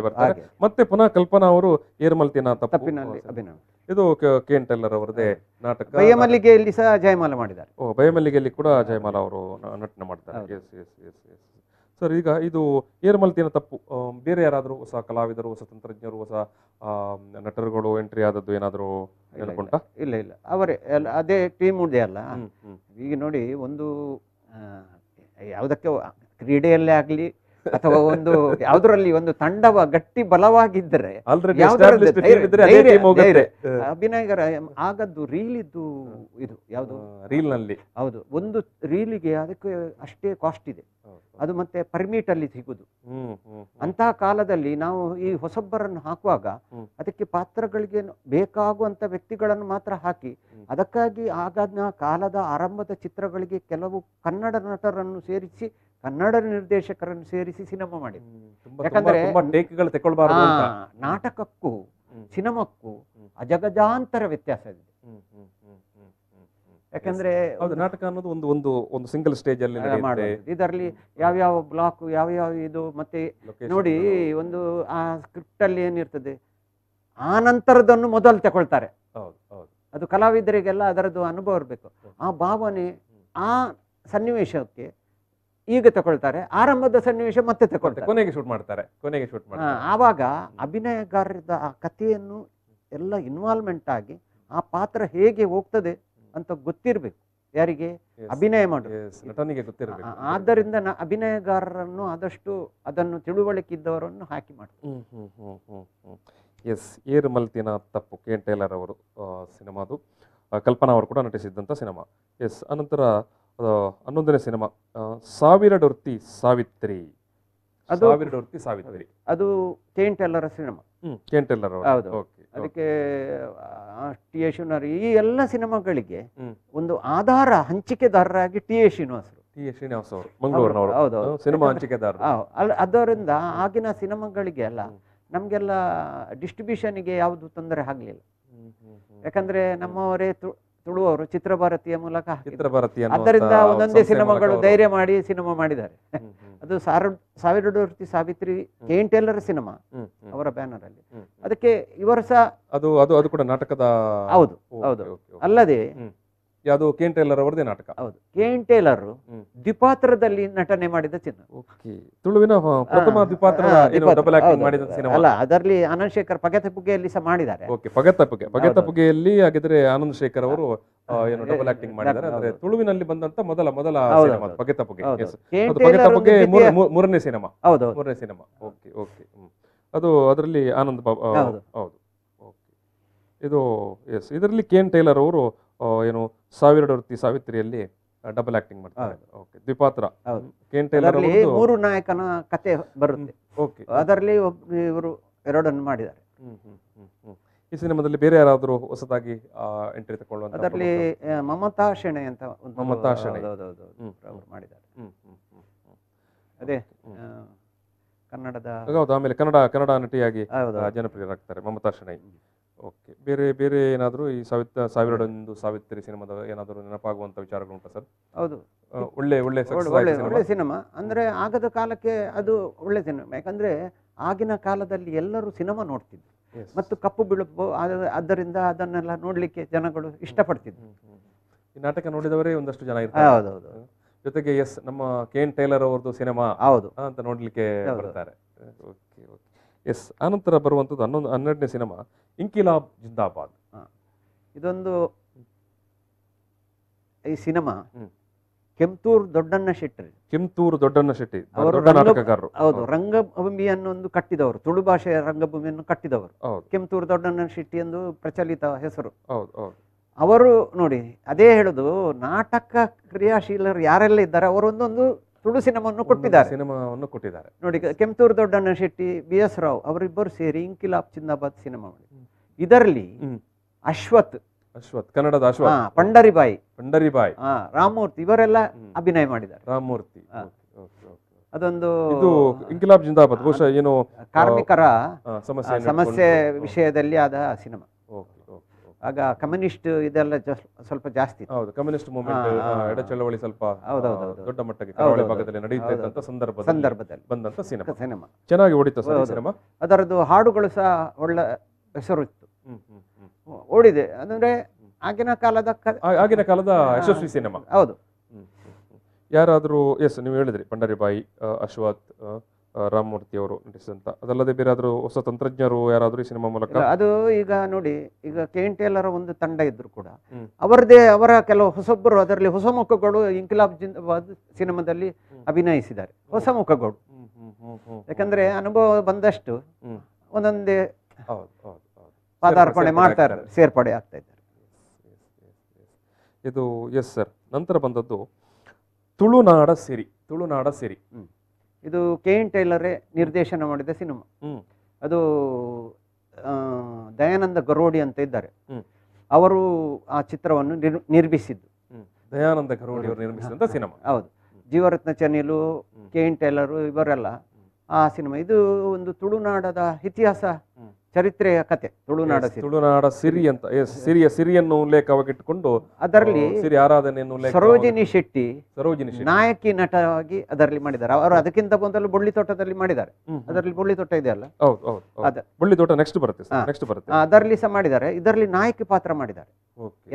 ಬರ್ತಾರೆ. ಮತ್ತೆ ಪುನಃ ಕಲ್ಪನಾ ಅವರು ಏರ್ಮಲ್ತಿನ ತಪ್ಪಿನಲ್ಲಿ ಅಭಿನಯ. ಇದು KN ಟೇಲರ್ ಅವರದೇ ನಾಟಕ. ಬಯ್ಯ ಮಲ್ಲಿಗೆಯಲ್ಲಿ ಸಹ ಜಯಮಾಲಾ ಮಾಡಿದ್ದಾರೆ. ಬಯ್ಯ ಮಲ್ಲಿಗೆಯಲ್ಲಿ ಕೂಡ ಜಯಮಾಲಾ ಅವರು ನಟನೆ ಮಾಡ್ತಾರೆ. ಸರ್, ಈಗ ಇದು ಏರ್ಮಲ್ತಿನ ತಪ್ಪು ಬೇರೆ ಯಾರಾದರೂ ಹೊಸ ಕಲಾವಿದರು, ಹೊಸ ತಂತ್ರಜ್ಞರು, ಹೊಸ ನಟರುಗಳು ಎಂಟ್ರಿ ಆದದ್ದು ಏನಾದರೂ ನೆನಪುಂಟಾ? ಇಲ್ಲ, ಅವರೇ ಅದೇ ಟೀಮ್ ಇದೆ ಅಲ್ಲ. ಈಗ ನೋಡಿ, ಒಂದು ಯಾವುದಕ್ಕೆ ಕ್ರೀಡೆಯಲ್ಲೇ ಆಗಲಿ ಅಥವಾ ಒಂದು ಯಾವುದರಲ್ಲಿ ಒಂದು ತಂಡವ ಗಟ್ಟಿ ಬಲವಾಗಿದ್ದರೆ ಅಭಿನಯಗರ ಆಗದ್ದು ರೀಲಿದ್ದು ಇದು ಯಾವುದು ರೀಲ್ ನಲ್ಲಿ. ಹೌದು, ಒಂದು ರೀಲಿಗೆ ಅದಕ್ಕೆ ಅಷ್ಟೇ ಕಾಸ್ಟ್ ಇದೆ. ಅದು ಮತ್ತೆ ಪರ್ಮಿಟ್ ಅಲ್ಲಿ ಸಿಗುದು. ಅಂತಹ ಕಾಲದಲ್ಲಿ ನಾವು ಈ ಹೊಸಬ್ಬರನ್ನು ಹಾಕುವಾಗ ಅದಕ್ಕೆ ಪಾತ್ರಗಳಿಗೆ ಬೇಕಾಗುವಂತ ವ್ಯಕ್ತಿಗಳನ್ನು ಮಾತ್ರ ಹಾಕಿ, ಅದಕ್ಕಾಗಿ ಆಗದ ಕಾಲದ ಆರಂಭದ ಚಿತ್ರಗಳಿಗೆ ಕೆಲವು ಕನ್ನಡ ನಟರನ್ನು ಸೇರಿಸಿ, ಕನ್ನಡ ನಿರ್ದೇಶಕರನ್ನು ಸೇರಿಸಿ ಸಿನಿಮಾ ಮಾಡಿ. ಯಾಕಂದ್ರೆ ನಾಟಕಕ್ಕೂ ಸಿನಿಮಾಕ್ಕೂ ಅಜಗಜಾಂತರ ವ್ಯತ್ಯಾಸ ಇದೆ. ಯಾಕಂದ್ರೆ ನಾಟಕ ಅನ್ನೋದು ಒಂದು ಒಂದು ಒಂದು ಸಿಂಗಲ್ ಸ್ಟೇಜ್ ಅಲ್ಲಿ ಇದರಲ್ಲಿ ಯಾವ್ಯಾವ ಬ್ಲಾಕ್, ಯಾವ್ಯಾವ ಇದು, ಮತ್ತೆ ನೋಡಿ ಒಂದು ಆ ಸ್ಕ್ರಿಪ್ಟ್ ಅಲ್ಲಿ ಏನಿರ್ತದೆ, ಆ ನಂತರದನ್ನು ಮೊದಲು ತಗೊಳ್ತಾರೆ. ಅದು ಕಲಾವಿದರಿಗೆಲ್ಲ ಅದರದ್ದು ಅನುಭವ ಇರಬೇಕು. ಆ ಭಾವನೆ, ಆ ಸನ್ನಿವೇಶಕ್ಕೆ ಈಗ ತಗೊಳ್ತಾರೆ, ಆರಂಭದ ಸನ್ನಿವೇಶ ಮತ್ತೆ ತಗೊಳ್ತಾರೆ, ಕೊನೆಗೆ ಶೂಟ್ ಮಾಡ್ತಾರೆ. ಆವಾಗ ಅಭಿನಯಗಾರರದ ಆ ಕಥೆಯನ್ನು ಎಲ್ಲ ಇನ್ವಾಲ್ವ್ಮೆಂಟ್ ಆಗಿ ಆ ಪಾತ್ರ ಹೇಗೆ ಹೋಗ್ತದೆ ಅಂತ ಗೊತ್ತಿರ್ಬೇಕು. ಯಾರಿಗೆ? ಅಭಿನಯ ಮಾಡೋದು, ನಟನಿಗೆ ಗೊತ್ತಿರಬೇಕು. ಆದ್ದರಿಂದ ಅಭಿನಯಗಾರರನ್ನು ಆದಷ್ಟು ಅದನ್ನು ತಿಳುವಳಿಕೆ ಇದ್ದವರನ್ನು ಹಾಕಿ ಮಾಡ್ತಾರೆ. ಎಸ್, ಏರು ಮಲ್ತಿನ ತಪ್ಪು, ಕೆ ಎನ್ ಟೇಲರ್ ಅವರು ಸಿನಿಮಾದು. ಕಲ್ಪನಾ ಅವರು ಕೂಡ ನಟಿಸಿದ್ದಂಥ ಸಿನಿಮಾ. ಎಸ್, ಅನಂತರ 11ನೇ ಸಿನಿಮಾ ಸಾವಿರಡೊರ್ತಿ ಸಾವಿತ್ರಿ. ಅದು ಸಾವಿರಡೊರ್ತಿ ಸಾವಿತ್ರಿ ಅದು K N Taylor cinema. K N Taylor ಅವರು. ಹೌದು. ಅದಕ್ಕೆ ಟಿ ಎ ಶ್ರೀನಿವಾಸ, ಈ ಎಲ್ಲ ಸಿನಿಮಾಗಳಿಗೆ ಒಂದು ಆಧಾರ ಹಂಚಿಕೆದಾರರಾಗಿ ಟಿ ಎ ಶ್ರೀನಿವಾಸರು. ಟಿ ಎ ಶ್ರೀನಿವಾಸ ಅವರು ಮಂಗಳೂರಿನವರು. ಹೌದು, ಸಿನಿಮಾ ಹಂಚಿಕೆದಾರರು. ಅದರಿಂದ ಆಗಿನ ಸಿನಿಮಾಗಳಿಗೆ ಎಲ್ಲ ನಮಗೆಲ್ಲ ಡಿಸ್ಟ್ರಿಬ್ಯೂಷನ್ಗೆ ಯಾವುದು ತೊಂದರೆ ಆಗಲಿಲ್ಲ. ಯಾಕಂದ್ರೆ ನಮ್ಮವರೇ ತುಳುವರು ಚಿತ್ರಭಾರತಿಯ ಮೂಲಕ ಆದ್ದರಿಂದ ಒಂದೊಂದೇ ಸಿನಿಮಾಗಳು ಧೈರ್ಯ ಮಾಡಿ ಸಿನಿಮಾ ಮಾಡಿದ್ದಾರೆ. ಅದು ಸಾವಿರಡೊರ್ತಿ Savitri K N Taylor cinema ಅವರ ಬ್ಯಾನರ್ ಅಲ್ಲಿ. ಅದಕ್ಕೆ ಇವರು ಸಹ ಅದು ಅದು ಅದು ಕೂಡ ನಾಟಕದ. ಹೌದು ಹೌದು. ಅಲ್ಲದೆ ಯಾವುದು ಕೆ ಎನ್ ಟೇಲರ್ ಅವರದೇ ನಾಟಕ. ಹೌದು, ಕೆ ಎನ್ ಟೇಲರ್ ದ್ವಿಪಾತ್ರದಲ್ಲಿ ನಟನೆ ಮಾಡಿದ ಚಿತ್ರ. ತುಳುವಿನ ಪ್ರಥಮ ದ್ವಿಪಾತ್ರ ಅಲ್ಲ, ಅದರಲ್ಲಿ ಆನಂದ್ ಶೇಖರ್ ಪಗೆತಪ್ಪುಗೆಯಲ್ಲಿ ಸಹ ಮಾಡಿದ್ದಾರೆ. ಪಗೆತಪ್ಪುಗೆಯಲ್ಲಿ ಹಾಗಿದ್ರೆ ಆನಂದ್ ಶೇಖರ್ ಅವರು ಏನು ಡಬಲ್ ಆಕ್ಟಿಂಗ್ ಮಾಡಿದ್ದಾರೆ. ಅಂದ್ರೆ ತುಳುವಿನಲ್ಲಿ ಬಂದಂತ ಮೊದಲ ಸಿನಿಮಾ ಪಗೆತಪ್ಪುಗೆ. ಮೂರನೇ ಸಿನಿಮಾ. ಮೂರನೇ ಸಿನಿಮಾ. Okay okay. ಅದು ಅದರಲ್ಲಿ ಆನಂದ್ ಬಾಬು. ಹೌದು. ಇದು ಎಸ್, ಇದರಲ್ಲಿ ಕೆ ಎನ್ ಟೇಲರ್ ಅವರು ಏನು ಸಾವಿರಡೊರ್ತಿ ಸಾವಿತ್ರಿಯಲ್ಲಿ ಡಬಲ್ ಆಕ್ಟಿಂಗ್ ಮಾಡ್ತಾರೆ. ಓಕೆ, ದ್ವಿಪಾತ್ರ. ಕೆ ಎನ್ ಟೇಲರ್ ಮೂರು ನಾಯಕನ ಕತೆ ಬರುತ್ತೆ. ಓಕೆ, ಅದರಲ್ಲಿ ಇವರು ಎರಡನ್ನು ಮಾಡಿದ್ದಾರೆ. ಈ ಸಿನಿಮಾದಲ್ಲಿ ಬೇರೆ ಯಾರಾದರೂ ಹೊಸದಾಗಿ ಎಂಟ್ರಿ ತಗೊಳ್ಳುವಂತ? ಅದರಲ್ಲಿ ಮಮತಾ ಶೆಣೆ ಅಂತ ಮಮತಾ ಶೆಣೆ ಮಾಡಿದ್ದಾರೆ. ಅದೇ ಕನ್ನಡದ. ಹೌದು, ಆಮೇಲೆ ಕನ್ನಡ ನಟಿಯಾಗಿ ಜನಪ್ರಿಯರಾಗ್ತಾರೆ ಮಮತಾ ಶೆಣೈ. ಓಕೆ, ಬೇರೆ ಏನಾದರೂ ಈ ಸಾವಿರಡೊಂದು ಸಾವಿತ್ರಿ ಸಿನಿಮಾದ ಏನಾದರೂ ನೆನಪಾಗುವಂತ ವಿಚಾರಗಳು ಉಂಟಾ ಸರ್? ಹೌದು, ಒಳ್ಳೆ ಸಿನಿಮಾ. ಅಂದ್ರೆ ಆಗದ ಕಾಲಕ್ಕೆ ಅದು ಒಳ್ಳೆ ಸಿನಿಮಾ. ಯಾಕಂದ್ರೆ ಆಗಿನ ಕಾಲದಲ್ಲಿ ಎಲ್ಲರೂ ಸಿನಿಮಾ ನೋಡ್ತಿದ್ರು ಮತ್ತು ಕಪ್ಪು ಬಿಳುಪು, ಆದ್ದರಿಂದ ಅದನ್ನೆಲ್ಲ ನೋಡ್ಲಿಕ್ಕೆ ಜನಗಳು ಇಷ್ಟಪಡ್ತಿದ್ರು. ಈ ನಾಟಕ ನೋಡಿದವರೇ ಒಂದಷ್ಟು ಜನ ಇರ್ತಾರೆ. ಹೌದೌದು. ಜೊತೆಗೆ ಎಸ್, ನಮ್ಮ ಕೆ ಎನ್ ಟೇಲರ್ ಅವರದ್ದು ಸಿನಿಮಾ ಹೌದು ಅಂತ ನೋಡ್ಲಿಕ್ಕೆ ಬರ್ತಾರೆ. Okay okay. ಎಸ್, ಆನಂತರ ಬರುವಂಥದ್ದು 12ನೇ ಸಿನಿಮಾ ಇಂಕಿಲಾಬ್ ಜಿಂದಾಬಾದ್. ಇದೊಂದು ಈ ಸಿನಿಮಾ ಕೆಂತೂರು ದೊಡ್ಡಣ್ಣ ಶೆಟ್ಟಿ ಅವರು ನಾಟಕಗಾರರು. ಹೌದು, ರಂಗಭೂಮಿಯನ್ನು ಒಂದು ಕಟ್ಟಿದವರು, ತುಳು ಭಾಷೆಯ ರಂಗಭೂಮಿಯನ್ನು ಕಟ್ಟಿದವರು ಕೆಂತೂರು ದೊಡ್ಡಣ್ಣ ಶೆಟ್ಟಿ ಎಂದು ಪ್ರಚಲಿತ ಹೆಸರು. ಅವರು ನೋಡಿ, ಅದೇ ಹೇಳುದು, ನಾಟಕ ಕ್ರಿಯಾಶೀಲರು ಯಾರೆಲ್ಲ ಇದ್ದಾರೆ ಅವರೊಂದೊಂದು ತುಳು ಸಿನಿಮಾವನ್ನು ಕೊಟ್ಟಿದ್ದಾರೆ. ನೋಡಿ, ಕೆಂತೂರು ದೊಡ್ಡಣ್ಣ ಶೆಟ್ಟಿ, ಬಿ ಎಸ್ ರಾವ್ ಅವರಿಬ್ಬರು ಸೇರಿ ಇಂಕಿಲಾಬ್ ಜಿಂದಾಬಾದ್ ಸಿನಿಮಾ ಮಾಡಿ. ಇದರಲ್ಲಿ ಅಶ್ವಥ್, ಕನ್ನಡದ ಅಶ್ವಥ್, ಪಂಡರಿಬಾಯಿ, ರಾಮಮೂರ್ತಿ ಇವರೆಲ್ಲ ಅಭಿನಯ ಮಾಡಿದ್ದಾರೆ. ರಾಮಮೂರ್ತಿ. ಅದೊಂದು ಇಂಕಿಲಾಬ್ ಜಿಂದಾಬಾದ್ ಬಹುಶಃ ಏನು ಕಾರ್ಮಿಕರ ಸಮಸ್ಯೆ ವಿಷಯದಲ್ಲಿ ಆದ ಸಿನಿಮಾ. ಆಗ ಕಮ್ಯುನಿಸ್ಟ್ ಇದೆಲ್ಲ ಸ್ವಲ್ಪ ಜಾಸ್ತಿ. ಹೌದು, ಕಮ್ಯುನಿಸ್ಟ್ ಮೂವ್ಮೆಂಟ್, ಎಡ ಚಳವಳಿ ಸ್ವಲ್ಪ ದೊಡ್ಡ ಮಟ್ಟಕ್ಕೆ ಕರಾವಳಿ ಭಾಗದಲ್ಲಿ ನಡೆಯುತ್ತಿದ್ದಂತ ಸಂದರ್ಭದಲ್ಲಿ ಬಂದಂತ ಸಿನಿಮಾ. ಚೆನ್ನಾಗಿ ಓಡಿತು ಸರ್ ಸಿನಿಮಾ. ಅದರದ್ದು ಹಾಡುಗಳು ಸಹ ಒಳ್ಳೆ ಹೆಸರು ಇತ್ತು, ಓಡಿದೆ. ಅಂದ್ರೆ ಆಗಿನ ಕಾಲದ ಯಶಸ್ವಿ ಸಿನಿಮಾ. ಹೌದು. ಯಾರಾದ್ರೂ ಎಸ್, ನೀವು ಹೇಳಿದ್ರಿ ಪಂಡರಿಬಾಯಿ, ಅಶ್ವಥ್, ರಾಮಮೂರ್ತಿ ಅವರು ನಟಿಸಿದಂತ. ಅದಲ್ಲದೆ ಬೇರೆ ಆದ್ರೂ ಹೊಸ ತಂತ್ರಜ್ಞರು ಯಾರಾದ್ರೂ ಈ ಸಿನಿಮಾ ಮೂಲಕ? ಅದು ಈಗ ನೋಡಿ, ಈಗ ಕೆ ಎನ್ ಟೇಲರ್ ಒಂದು ತಂಡ ಇದ್ರು ಕೂಡ ಅವರ ಕೆಲವು ಹೊಸೊಬ್ಬರು ಅದರಲ್ಲಿ ಹೊಸ ಮುಖಗಳು ಇಂಕಿಲಾಬ್ ಜಿಂದಾಬಾದ್ ಸಿನಿಮಾದಲ್ಲಿ ಅಭಿನಯಿಸಿದ್ದಾರೆ. ಹೊಸ ಮುಖಗಳು, ಯಾಕಂದ್ರೆ ಅನುಭವ ಬಂದಷ್ಟು ಒಂದೊಂದೇ ಪಾದಾರ್ಪಣೆ ಮಾಡ್ತಾ ಇದ್ದಾರೆ, ಸೇರ್ಪಡೆ ಆಗ್ತಾ ಇದ್ದಾರೆ. ಇದು ಎಸ್ ಸರ್. ನಂತರ ಬಂದದ್ದು ತುಳುನಾಡ ಸಿರಿ. ಇದು ಕೆ ಎನ್ ಟೇಲರೇ ನಿರ್ದೇಶನ ಮಾಡಿದ ಸಿನಿಮಾ. ಅದು ದಯಾನಂದ ಗರೋಡಿ ಅಂತ ಇದ್ದಾರೆ, ಅವರು ಆ ಚಿತ್ರವನ್ನು ನಿರ್ಮಿಸಿದ್ದು. ದಯಾನಂದ ಗರೋಡಿ ಅವರು ನಿರ್ಮಿಸಿದಂತ ಸಿನಿಮಾ. ಹೌದು, ಜೀವರತ್ನ ಚನಿಲು, ಕೆ ಎನ್ ಟೇಲರು ಇವರೆಲ್ಲ ಆ ಸಿನಿಮಾ. ಇದು ಒಂದು ತುಳುನಾಡದ ಇತಿಹಾಸ ಚರಿತ್ರೆಯ ಕತೆ. ತುಳುನಾಡ ಸಿರಿ ಅಂತ, ಸಿರಿಯನ್ನು ಉಲ್ಲೇಖವಾಗಿಟ್ಟುಕೊಂಡು ಅದರಲ್ಲಿ ಸಿರಿ ಆರಾಧನೆಯನ್ನು ಸರೋಜಿನಿ ಶೆಟ್ಟಿ ನಾಯಕಿ ನಟವಾಗಿ ಅದರಲ್ಲಿ ಮಾಡಿದ್ದಾರೆ. ಅವರು ಅದಕ್ಕಿಂತ ಮೊದಲು ಬೊಳ್ಳಿ ತೋಟದಲ್ಲಿ ಮಾಡಿದ್ದಾರೆ. ಅದರಲ್ಲಿ ಬೊಳ್ಳಿ ತೋಟ ಇದೆಯಲ್ಲ, ಬೊಳ್ಳಿ ತೋಟ ನೆಕ್ಸ್ಟ್ ಬರುತ್ತೆ, ಅದರಲ್ಲಿ ಸಹ ಮಾಡಿದ್ದಾರೆ. ಇದರಲ್ಲಿ ನಾಯಕಿ ಪಾತ್ರ ಮಾಡಿದ್ದಾರೆ.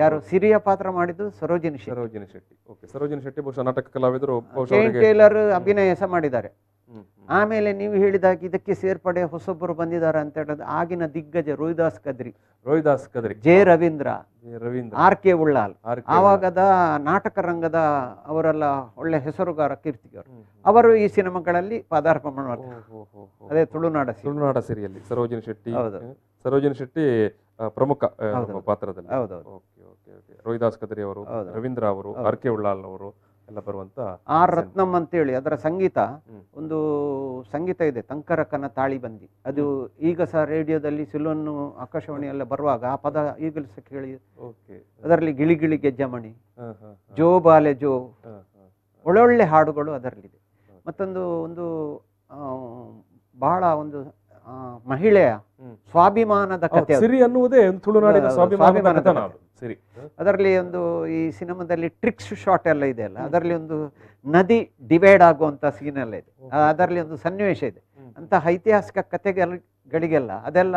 ಯಾರು ಸಿರಿಯ ಪಾತ್ರ ಮಾಡಿದ್ದು ಸರೋಜಿನಿ ಶೆಟ್ಟಿ ಬಹುಶಃ ನಾಟಕ ಕಲಾವಿದರು. ಕೆ ಎನ್ ಟೇಲರ್ ಅಭಿನಯ ಸಹ ಮಾಡಿದ್ದಾರೆ. ಆಮೇಲೆ ನೀವು ಹೇಳಿದಾಗ ಇದಕ್ಕೆ ಸೇರ್ಪಡೆ ಹೊಸೊಬ್ಬರು ಬಂದಿದ್ದಾರೆ ಅಂತ ಹೇಳೋದು ಆಗಿನ ದಿಗ್ಗಜ Rohidas Kadri, J Ravindra, R K Ullal, ಆವಾಗದ ನಾಟಕ ರಂಗದ ಅವರೆಲ್ಲ ಒಳ್ಳೆ ಹೆಸರುಗಾರ, ಕೀರ್ತಿಗಾರ. ಅವರು ಈ ಸಿನಿಮಾಗಳಲ್ಲಿ ಪಾದಾರ್ಪಣೆ ಮಾಡ್ತಾರೆ. ಅದೇ ತುಳುನಾಡ ಸಿರಿಯಲ್ಲಿ ಸರೋಜಿನಿ ಶೆಟ್ಟಿ, ಸರೋಜಿನಿ ಶೆಟ್ಟಿ ಪ್ರಮುಖ ಪಾತ್ರದಲ್ಲಿ. ಹೌದೌದು. Okay okay okay. Rohidas Kadri ಅವರು, ರವೀಂದ್ರ ಅವರು, ಆರ್ ಕೆ ಉಳ್ಳಾಲ್ ಅವರು ಎಲ್ಲ ಬರುವಂತ ಆರ್ ರತ್ನಂ ಅಂತೇಳಿ ಅದರ ಸಂಗೀತ, ಒಂದು ಸಂಗೀತ ಇದೆ, ತಂಕರಕನ ತಾಳಿ ಬಂದಿ. ಅದು ಈಗ ಸಹ ರೇಡಿಯೋದಲ್ಲಿ ಸಿಲೋನ್ನು ಆಕಾಶವಾಣಿ ಎಲ್ಲ ಬರುವಾಗ ಆ ಪದ ಈಗಲೂ ಸಹ ಕೇಳಿ. ಅದರಲ್ಲಿ ಗಿಳಿ ಗಿಳಿ ಗೆಜ್ಜಮಣಿ, ಜೋ ಬಾಲೆ ಜೋ, ಒಳ್ಳೊಳ್ಳೆ ಹಾಡುಗಳು ಅದರಲ್ಲಿದೆ. ಮತ್ತೊಂದು ಒಂದು ಬಹಳ ಒಂದು ಮಹಿಳೆಯ ಸ್ವಾಭಿಮಾನದ ಕಥೆ, ಸಿರಿ ಅನ್ನುವುದೇ ತುಳುನಾಡಿನ ಸ್ವಾಭಿಮಾನದ ಕಥೆ. ಅದರಲ್ಲಿ ಒಂದು ಈ ಸಿನಿಮಾದಲ್ಲಿ ಟ್ರಿಕ್ಸ್ ಶಾಟ್ ಎಲ್ಲ ಇದೆ ಅಲ್ಲ, ಅದರಲ್ಲಿ ಒಂದು ನದಿ ಡಿವೈಡ್ ಆಗುವಂತ ಸೀನ್ ಎಲ್ಲ ಇದೆ, ಅದರಲ್ಲಿ ಒಂದು ಸನ್ನಿವೇಶ ಇದೆ. ಅಂತ ಐತಿಹಾಸಿಕ ಕಥೆಗಳಿಗೆಲ್ಲ ಅದೆಲ್ಲ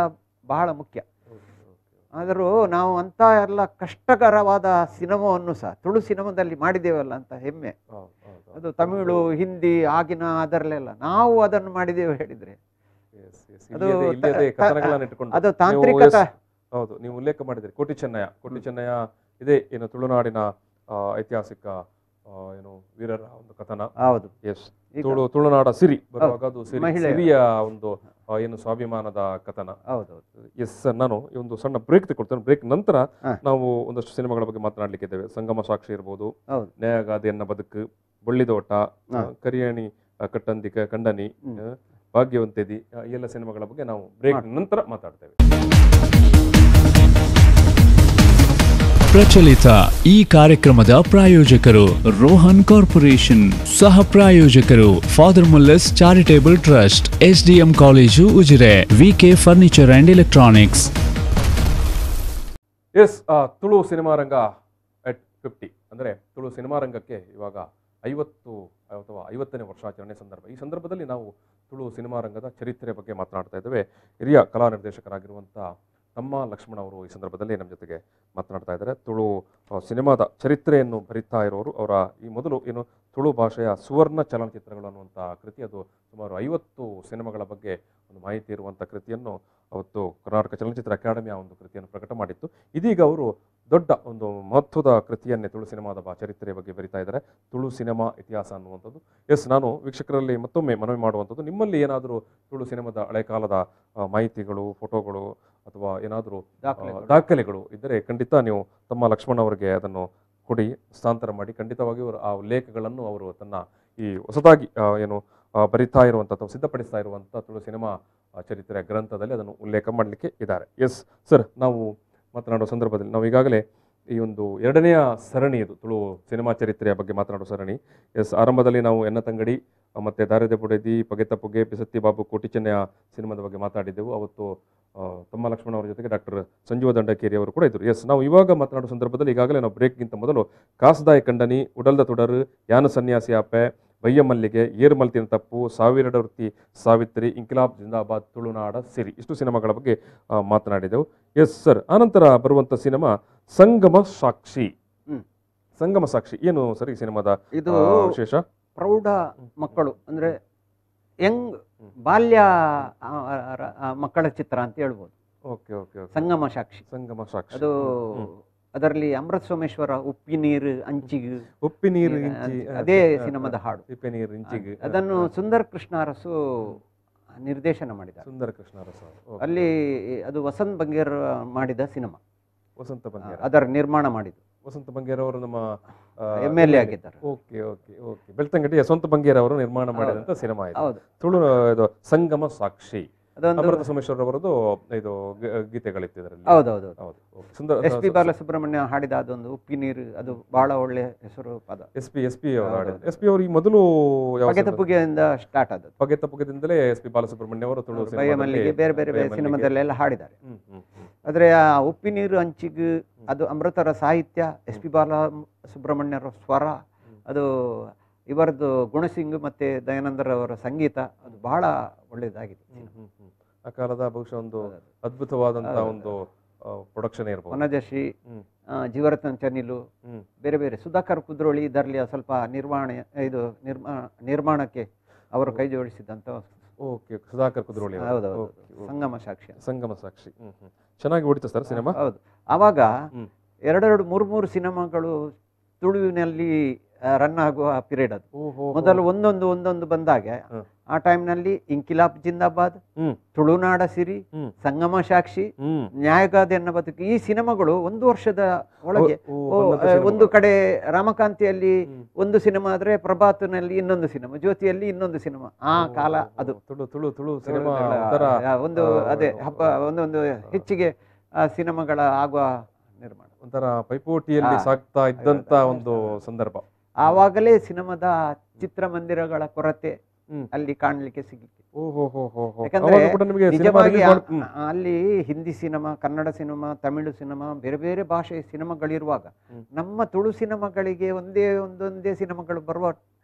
ಬಹಳ ಮುಖ್ಯ. ಆದರೂ ನಾವು ಅಂತ ಎಲ್ಲ ಕಷ್ಟಕರವಾದ ಸಿನಿಮಾವನ್ನು ಸಹ ತುಳು ಸಿನಿಮಾದಲ್ಲಿ ಮಾಡಿದ್ದೇವಲ್ಲ ಅಂತ ಹೆಮ್ಮೆ. ಅದು ತಮಿಳು, ಹಿಂದಿ ಆಗಿನ ಅದರಲ್ಲೆಲ್ಲ ನಾವು ಅದನ್ನು ಮಾಡಿದ್ದೇವೆ ಹೇಳಿದ್ರೆ ಅದು ತಾಂತ್ರಿಕತೆ. ಹೌದು, ನೀವು ಉಲ್ಲೇಖ ಮಾಡಿದ್ರಿ ಕೋಟಿ ಚೆನ್ನಯ ಇದೇ ಏನು ತುಳುನಾಡಿನ ಐತಿಹಾಸಿಕ ಏನು ವೀರರ ಒಂದು ಕಥನ. ಹೌದು, ಎಸ್. ತುಳುನಾಡ ಸಿರಿ ಬರುವಾಗ ಅದು ಸಿರಿಯ ಒಂದು ಏನು ಸ್ವಾಭಿಮಾನದ ಕಥನ. ಎಸ್. ನಾನು ಈ ಒಂದು ಸಣ್ಣ ಬ್ರೇಕ್ ತಗೊಳ್ತೇನೆ. ಬ್ರೇಕ್ ನಂತರ ನಾವು ಒಂದಷ್ಟು ಸಿನಿಮಾಗಳ ಬಗ್ಗೆ ಮಾತನಾಡ್ಲಿಕ್ಕಿದ್ದೇವೆ. ಸಂಗಮ ಸಾಕ್ಷಿ ಇರ್ಬೋದು, ನ್ಯಾಯಗಾದೆಯನ್ನ ಬದುಕು, ಬೊಳ್ಳಿದೋಟ, ಕರಿಯಣಿ ಕಟ್ಟಂದಿಕ ಕಂಡನಿ, ಭಾಗ್ಯವಂತೆದಿ, ಈ ಎಲ್ಲ ಸಿನಿಮಾಗಳ ಬಗ್ಗೆ ನಾವು ಬ್ರೇಕ್ ನಂತರ ಮಾತಾಡ್ತೇವೆ. ಪ್ರಚಲಿತ ಈ ಕಾರ್ಯಕ್ರಮದ ಪ್ರಾಯೋಜಕರು ರೋಹನ್ ಕಾರ್ಪೊರೇಷನ್, ಸಹ ಪ್ರಾಯೋಜಕರು father Muller's charitable trust, SDM college Ujire, VK furniture and electronics. Yes. Tulu ಸಿನಿಮಾರಂಗ ಅಟ್ 50 ಅಂದರೆ ತುಳು ಸಿನಿಮಾರಂಗಕ್ಕೆ ಇವಾಗ 50 ಅಥವಾ 50ನೇ ವರ್ಷಾಚರಣೆ ಸಂದರ್ಭ. ಈ ಸಂದರ್ಭದಲ್ಲಿ ನಾವು ತುಳು ಸಿನಿಮಾರಂಗದ ಚರಿತ್ರೆ ಬಗ್ಗೆ ಮಾತನಾಡ್ತಾ ಇದ್ದೇವೆ. ಹಿರಿಯ ಕಲಾ ನಿರ್ದೇಶಕರಾಗಿರುವಂಥ ತಮ್ಮ ಲಕ್ಷ್ಮಣ ಅವರು ಈ ಸಂದರ್ಭದಲ್ಲಿ ನಮ್ಮ ಜೊತೆಗೆ ಮಾತನಾಡ್ತಾ ಇದ್ದಾರೆ. ತುಳು ಸಿನಿಮಾದ ಚರಿತ್ರೆಯನ್ನು ಬರಿತಾ ಇರೋರು. ಅವರ ಈ ಮೊದಲು ಏನು ತುಳು ಭಾಷೆಯ ಸುವರ್ಣ ಚಲನಚಿತ್ರಗಳು ಅನ್ನುವಂಥ ಕೃತಿ, ಅದು ಸುಮಾರು 50 ಸಿನಿಮಾಗಳ ಬಗ್ಗೆ ಒಂದು ಮಾಹಿತಿ ಇರುವಂಥ ಕೃತಿಯನ್ನು ಅವತ್ತು ಕರ್ನಾಟಕ ಚಲನಚಿತ್ರ ಅಕಾಡೆಮಿಯ ಒಂದು ಕೃತಿಯನ್ನು ಪ್ರಕಟ ಮಾಡಿತ್ತು. ಇದೀಗ ಅವರು ದೊಡ್ಡ ಒಂದು ಮಹತ್ವದ ಕೃತಿಯನ್ನೇ ತುಳು ಸಿನಿಮಾದ ಚರಿತ್ರೆಯ ಬಗ್ಗೆ ಬರಿತಾ ಇದ್ದಾರೆ, ತುಳು ಸಿನಿಮಾ ಇತಿಹಾಸ ಅನ್ನುವಂಥದ್ದು. ಎಸ್. ನಾನು ವೀಕ್ಷಕರಲ್ಲಿ ಮತ್ತೊಮ್ಮೆ ಮನವಿ ಮಾಡುವಂಥದ್ದು, ನಿಮ್ಮಲ್ಲಿ ಏನಾದರೂ ತುಳು ಸಿನಿಮಾದ ಹಳೆ ಕಾಲದ ಮಾಹಿತಿಗಳು, ಫೋಟೋಗಳು ಅಥವಾ ಏನಾದರೂ ದಾಖಲೆಗಳು ಇದ್ದರೆ ಖಂಡಿತ ನೀವು ತಮ್ಮ ಲಕ್ಷ್ಮಣ ಅವರಿಗೆ ಅದನ್ನು ಕೊಡಿ, ಹಸ್ತಾಂತರ ಮಾಡಿ. ಖಂಡಿತವಾಗಿಯೂ ಆ ಉಲ್ಲೇಖಗಳನ್ನು ಅವರು ತನ್ನ ಈ ಹೊಸದಾಗಿ ಏನು ಬರಿತಾ ಇರುವಂಥ ಅಥವಾ ಸಿದ್ಧಪಡಿಸ್ತಾ ಇರುವಂಥ ತುಳು ಸಿನಿಮಾ ಚರಿತ್ರೆಯ ಗ್ರಂಥದಲ್ಲಿ ಅದನ್ನು ಉಲ್ಲೇಖ ಮಾಡಲಿಕ್ಕೆ ಇದ್ದಾರೆ. ಎಸ್ ಸರ್, ನಾವು ಮಾತನಾಡುವ ಸಂದರ್ಭದಲ್ಲಿ ನಾವು ಈಗಾಗಲೇ ಈ ಒಂದು 2ನೆಯ ಸರಣಿ, ಇದು ತುಳು ಸಿನಿಮಾ ಚರಿತ್ರೆಯ ಬಗ್ಗೆ ಮಾತನಾಡುವ ಸರಣಿ. ಎಸ್. ಆರಂಭದಲ್ಲಿ ನಾವು ಎನ್ನ ತಂಗಡಿ ಮತ್ತು ದಾರಿದೆ ಪುಡೆದಿ, ಪಗೆತ ಪುಗೆ, ಪಿಸತ್ತಿ ಬಾಬು, ಕೋಟಿ ಚೆನ್ನಯ ಸಿನಿಮಾದ ಬಗ್ಗೆ ಮಾತಾಡಿದ್ದೆವು. ಅವತ್ತು ತಮ್ಮ ಲಕ್ಷ್ಮಣ ಅವರ ಜೊತೆಗೆ ಡಾಕ್ಟರ್ ಸಂಜೀವ ದಂಡಕೇರಿ ಅವರು ಕೂಡ ಇದ್ದರು. ಎಸ್. ನಾವು ಇವಾಗ ಮಾತನಾಡುವ ಸಂದರ್ಭದಲ್ಲಿ ಈಗಾಗಲೇ ನಾವು ಬ್ರೇಕ್ಗಿಂತ ಮೊದಲು ಕಾಸ್ದಾಯ ಕಂಡನಿ, ಉಡಲ್ದ ತುಡರು, ಯಾನ ಸನ್ಯಾಸಿ ಆಪೆ, ಬಯ್ಯ ಮಲ್ಲಿಗೆ, ಏರ್ ಮಲ್ತಿನ ತಪ್ಪು, ಸಾವಿರಡ ವೃತ್ತಿ ಸಾವಿತ್ರಿ, ಇಂಕಿಲಾಬ್ ಜಿಂದಾಬಾದ್, ತುಳುನಾಡ ಸಿರಿ, ಇಷ್ಟು ಸಿನಿಮಾಗಳ ಬಗ್ಗೆ ಮಾತನಾಡಿದೆವು. Yes sir. ಆನಂತರ ಬರುವಂಥ ಸಿನಿಮಾ ಸಂಗಮ ಸಾಕ್ಷಿ. ಸಂಗಮ ಸಾಕ್ಷಿ ಏನು ಸರ್ ಈ ಸಿನಿಮಾದ ಇದು ವಿಶೇಷ? ಪ್ರೌಢ ಮಕ್ಕಳು ಅಂದ್ರೆ ಯಂಗ್ ಬಾಲ್ಯ ಮಕ್ಕಳ ಚಿತ್ರ ಅಂತ ಹೇಳ್ಬೋದು. Okay okay. ಸಂಗಮ ಸಾಕ್ಷಿ. ಸಂಗಮ ಸಾಕ್ಷಿ ಅದು ಅದರಲ್ಲಿ ಅಮೃತ ಸೋಮೇಶ್ವರ ಉಪ್ಪಿನೀರು ಅಂಚಿಗು, ಉಪ್ಪಿನೀರು ಅದೇ ಸಿನಿಮಾದ ಹಾಡು. ಉಪ್ಪಿನೀರು ಇಂಚಿಗು ಅದನ್ನು ಸುಂದರ ಕೃಷ್ಣ ಅರಸು ನಿರ್ದೇಶನ ಮಾಡಿದ್ದಾರೆ. ಸುಂದರ ಕೃಷ್ಣ ಅರಸು ಅಲ್ಲಿ ಅದು ವಸಂತ್ ಬಂಗೇರ್ ಮಾಡಿದ ಸಿನಿಮಾ. ವಸಂತ ಬಂಗೇರ ಅದರ ನಿರ್ಮಾಣ ಮಾಡಿದ್ದು ವಸಂತ ಬಂಗೇರ ಅವರು ನಮ್ಮ MLA ಆಗಿದ್ದಾರೆ. Okay okay okay. Belthangady Yashavantha Bangera ಅವರು ನಿರ್ಮಾಣ ಮಾಡಿದಂಥ ಸಿನಿಮಾ ಇದು. ತುಳು ಇದು ಸಂಗಮ ಸಾಕ್ಷಿ. ಅಮೃತ ಸೋಮೇಶ್ವರ ಅವರದು ಇದು ಗೀತೆಗಳಿತ್ತು ಇದರಲ್ಲಿ. ಹೌದೌದು. ಸುಂದರ SP ಬಾಲಸುಬ್ರಹ್ಮಣ್ಯ ಹಾಡಿದ ಅದೊಂದು ಉಪ್ಪಿನೀರು, ಅದು ಬಹಳ ಒಳ್ಳೆ ಹೆಸರು ಪದ. SP ಅವರು ಹಾಡಿದ. SP ಅವರು ಈ ಮೊದಲು ಪಗೆತಪ್ಪುಗೆಯಿಂದ ಸ್ಟಾರ್ಟ್ ಆದದ್ದು. ಪಗೆತಪ್ಪುಗೆದಿಂದಲೇ SP ಬಾಲಸುಬ್ರಹ್ಮಣ್ಯ ಅವರು ತುಳು ಮಲ್ಲಿಗೆ ಬೇರೆ ಬೇರೆ ಸಿನಿಮಾದಲ್ಲೆಲ್ಲ ಹಾಡಿದ್ದಾರೆ. ಆದ್ರೆ ಆ ಉಪ್ಪಿನೀರು ಅಂಚಿಗು ಅದು ಅಮೃತರ ಸಾಹಿತ್ಯ, SP ಬಾಲಸುಬ್ರಹ್ಮಣ್ಯರ ಸ್ವರ, ಅದು ಇವರದ್ದು ಗುಣಸಿಂಗ್ ಮತ್ತೆ ದಯಾನಂದರ್ ಅವರ ಸಂಗೀತ, ಅದು ಬಹಳ ಒಳ್ಳೆಯದಾಗಿದೆ. ಆ ಕಾಲದ ಬಹುಶಃ ಒಂದು ಅದ್ಭುತವಾದಂತಹ ಒಂದು ಪ್ರೊಡಕ್ಷನ್ ಇರಬಹುದು. ವನಜಶ್ರೀ, ಜೀವರತ್ನ ಚನಿಲು, ಬೇರೆ ಬೇರೆ ಸುಧಾಕರ್ ಕುದ್ರೋಳಿ ಇದರಲ್ಲಿ ಸ್ವಲ್ಪ ನಿರ್ಮಾಣಕ್ಕೆ ಅವರು ಕೈ ಜೋಡಿಸಿದಂತ. ಓಕೆ. ಸುಧಾಕರ್ ಕುದ್ರೋಳಿ. ಹೌದೌದು. ಸಂಗಮ ಸಾಕ್ಷಿ. ಸಂಗಮ ಸಾಕ್ಷಿ ಚೆನ್ನಾಗಿ ಓಡಿತು ಸರ್ ಸಿನಿಮಾ. ಹೌದು. ಆವಾಗ 2-3 ಸಿನಿಮಾಗಳು ತುಳುವಿನಲ್ಲಿ ರನ್ ಆಗುವ ಪೀರಿಯಡ್ ಅದು. ಮೊದಲು ಒಂದೊಂದು ಬಂದಾಗ ಆ ಟೈಮ್ನಲ್ಲಿ ಇಂಕಿಲಾಬ್ ಜಿಂದಾಬಾದ್, ತುಳುನಾಡ ಸಿರಿ, ಸಂಗಮ ಸಾಕ್ಷಿ, ನ್ಯಾಯಗಾದ ಎನ್ನ ಬದುಕು, ಈ ಸಿನಿಮಾಗಳು ಒಂದು ವರ್ಷದ ಒಳಗೆ ಒಂದು ಕಡೆ ರಾಮಕಾಂತಿಯಲ್ಲಿ ಒಂದು ಸಿನಿಮಾ ಆದ್ರೆ ಪ್ರಭಾತ್ನಲ್ಲಿ ಇನ್ನೊಂದು ಸಿನಿಮಾ, ಜ್ಯೋತಿಯಲ್ಲಿ ಇನ್ನೊಂದು ಸಿನಿಮಾ. ಆ ಕಾಲ ಅದು ಒಂದು ಅದೇ ಹಬ್ಬ ಒಂದೊಂದು ಹೆಚ್ಚಿಗೆ ಸಿನಿಮಾಗಳ ಆಗುವ ನಿರ್ಮಾಣ, ಒಂಥರ ಪೈಪೋಟಿಯಲ್ಲಿ ಸಾಗ್ತಾ ಇದ್ದಂತ ಒಂದು ಸಂದರ್ಭ. ಆವಾಗಲೇ ಸಿನಿಮಾದ ಚಿತ್ರಮಂದಿರಗಳ ಕೊರತೆ ಅಲ್ಲಿ ಕಾಣಲಿಕ್ಕೆ ಸಿಗುತ್ತೆ. ಯಾಕಂದ್ರೆ ನಿಜವಾಗಿ ಅಲ್ಲಿ Hindi cinema, Kannada cinema, Tamil cinema, ಬೇರೆ ಬೇರೆ ಭಾಷೆಯ ಸಿನಿಮಾಗಳಿರುವಾಗ ನಮ್ಮ ತುಳು ಸಿನಿಮಾಗಳಿಗೆ ಒಂದೊಂದೇ ಸಿನಿಮಾಗಳು ಬರುವ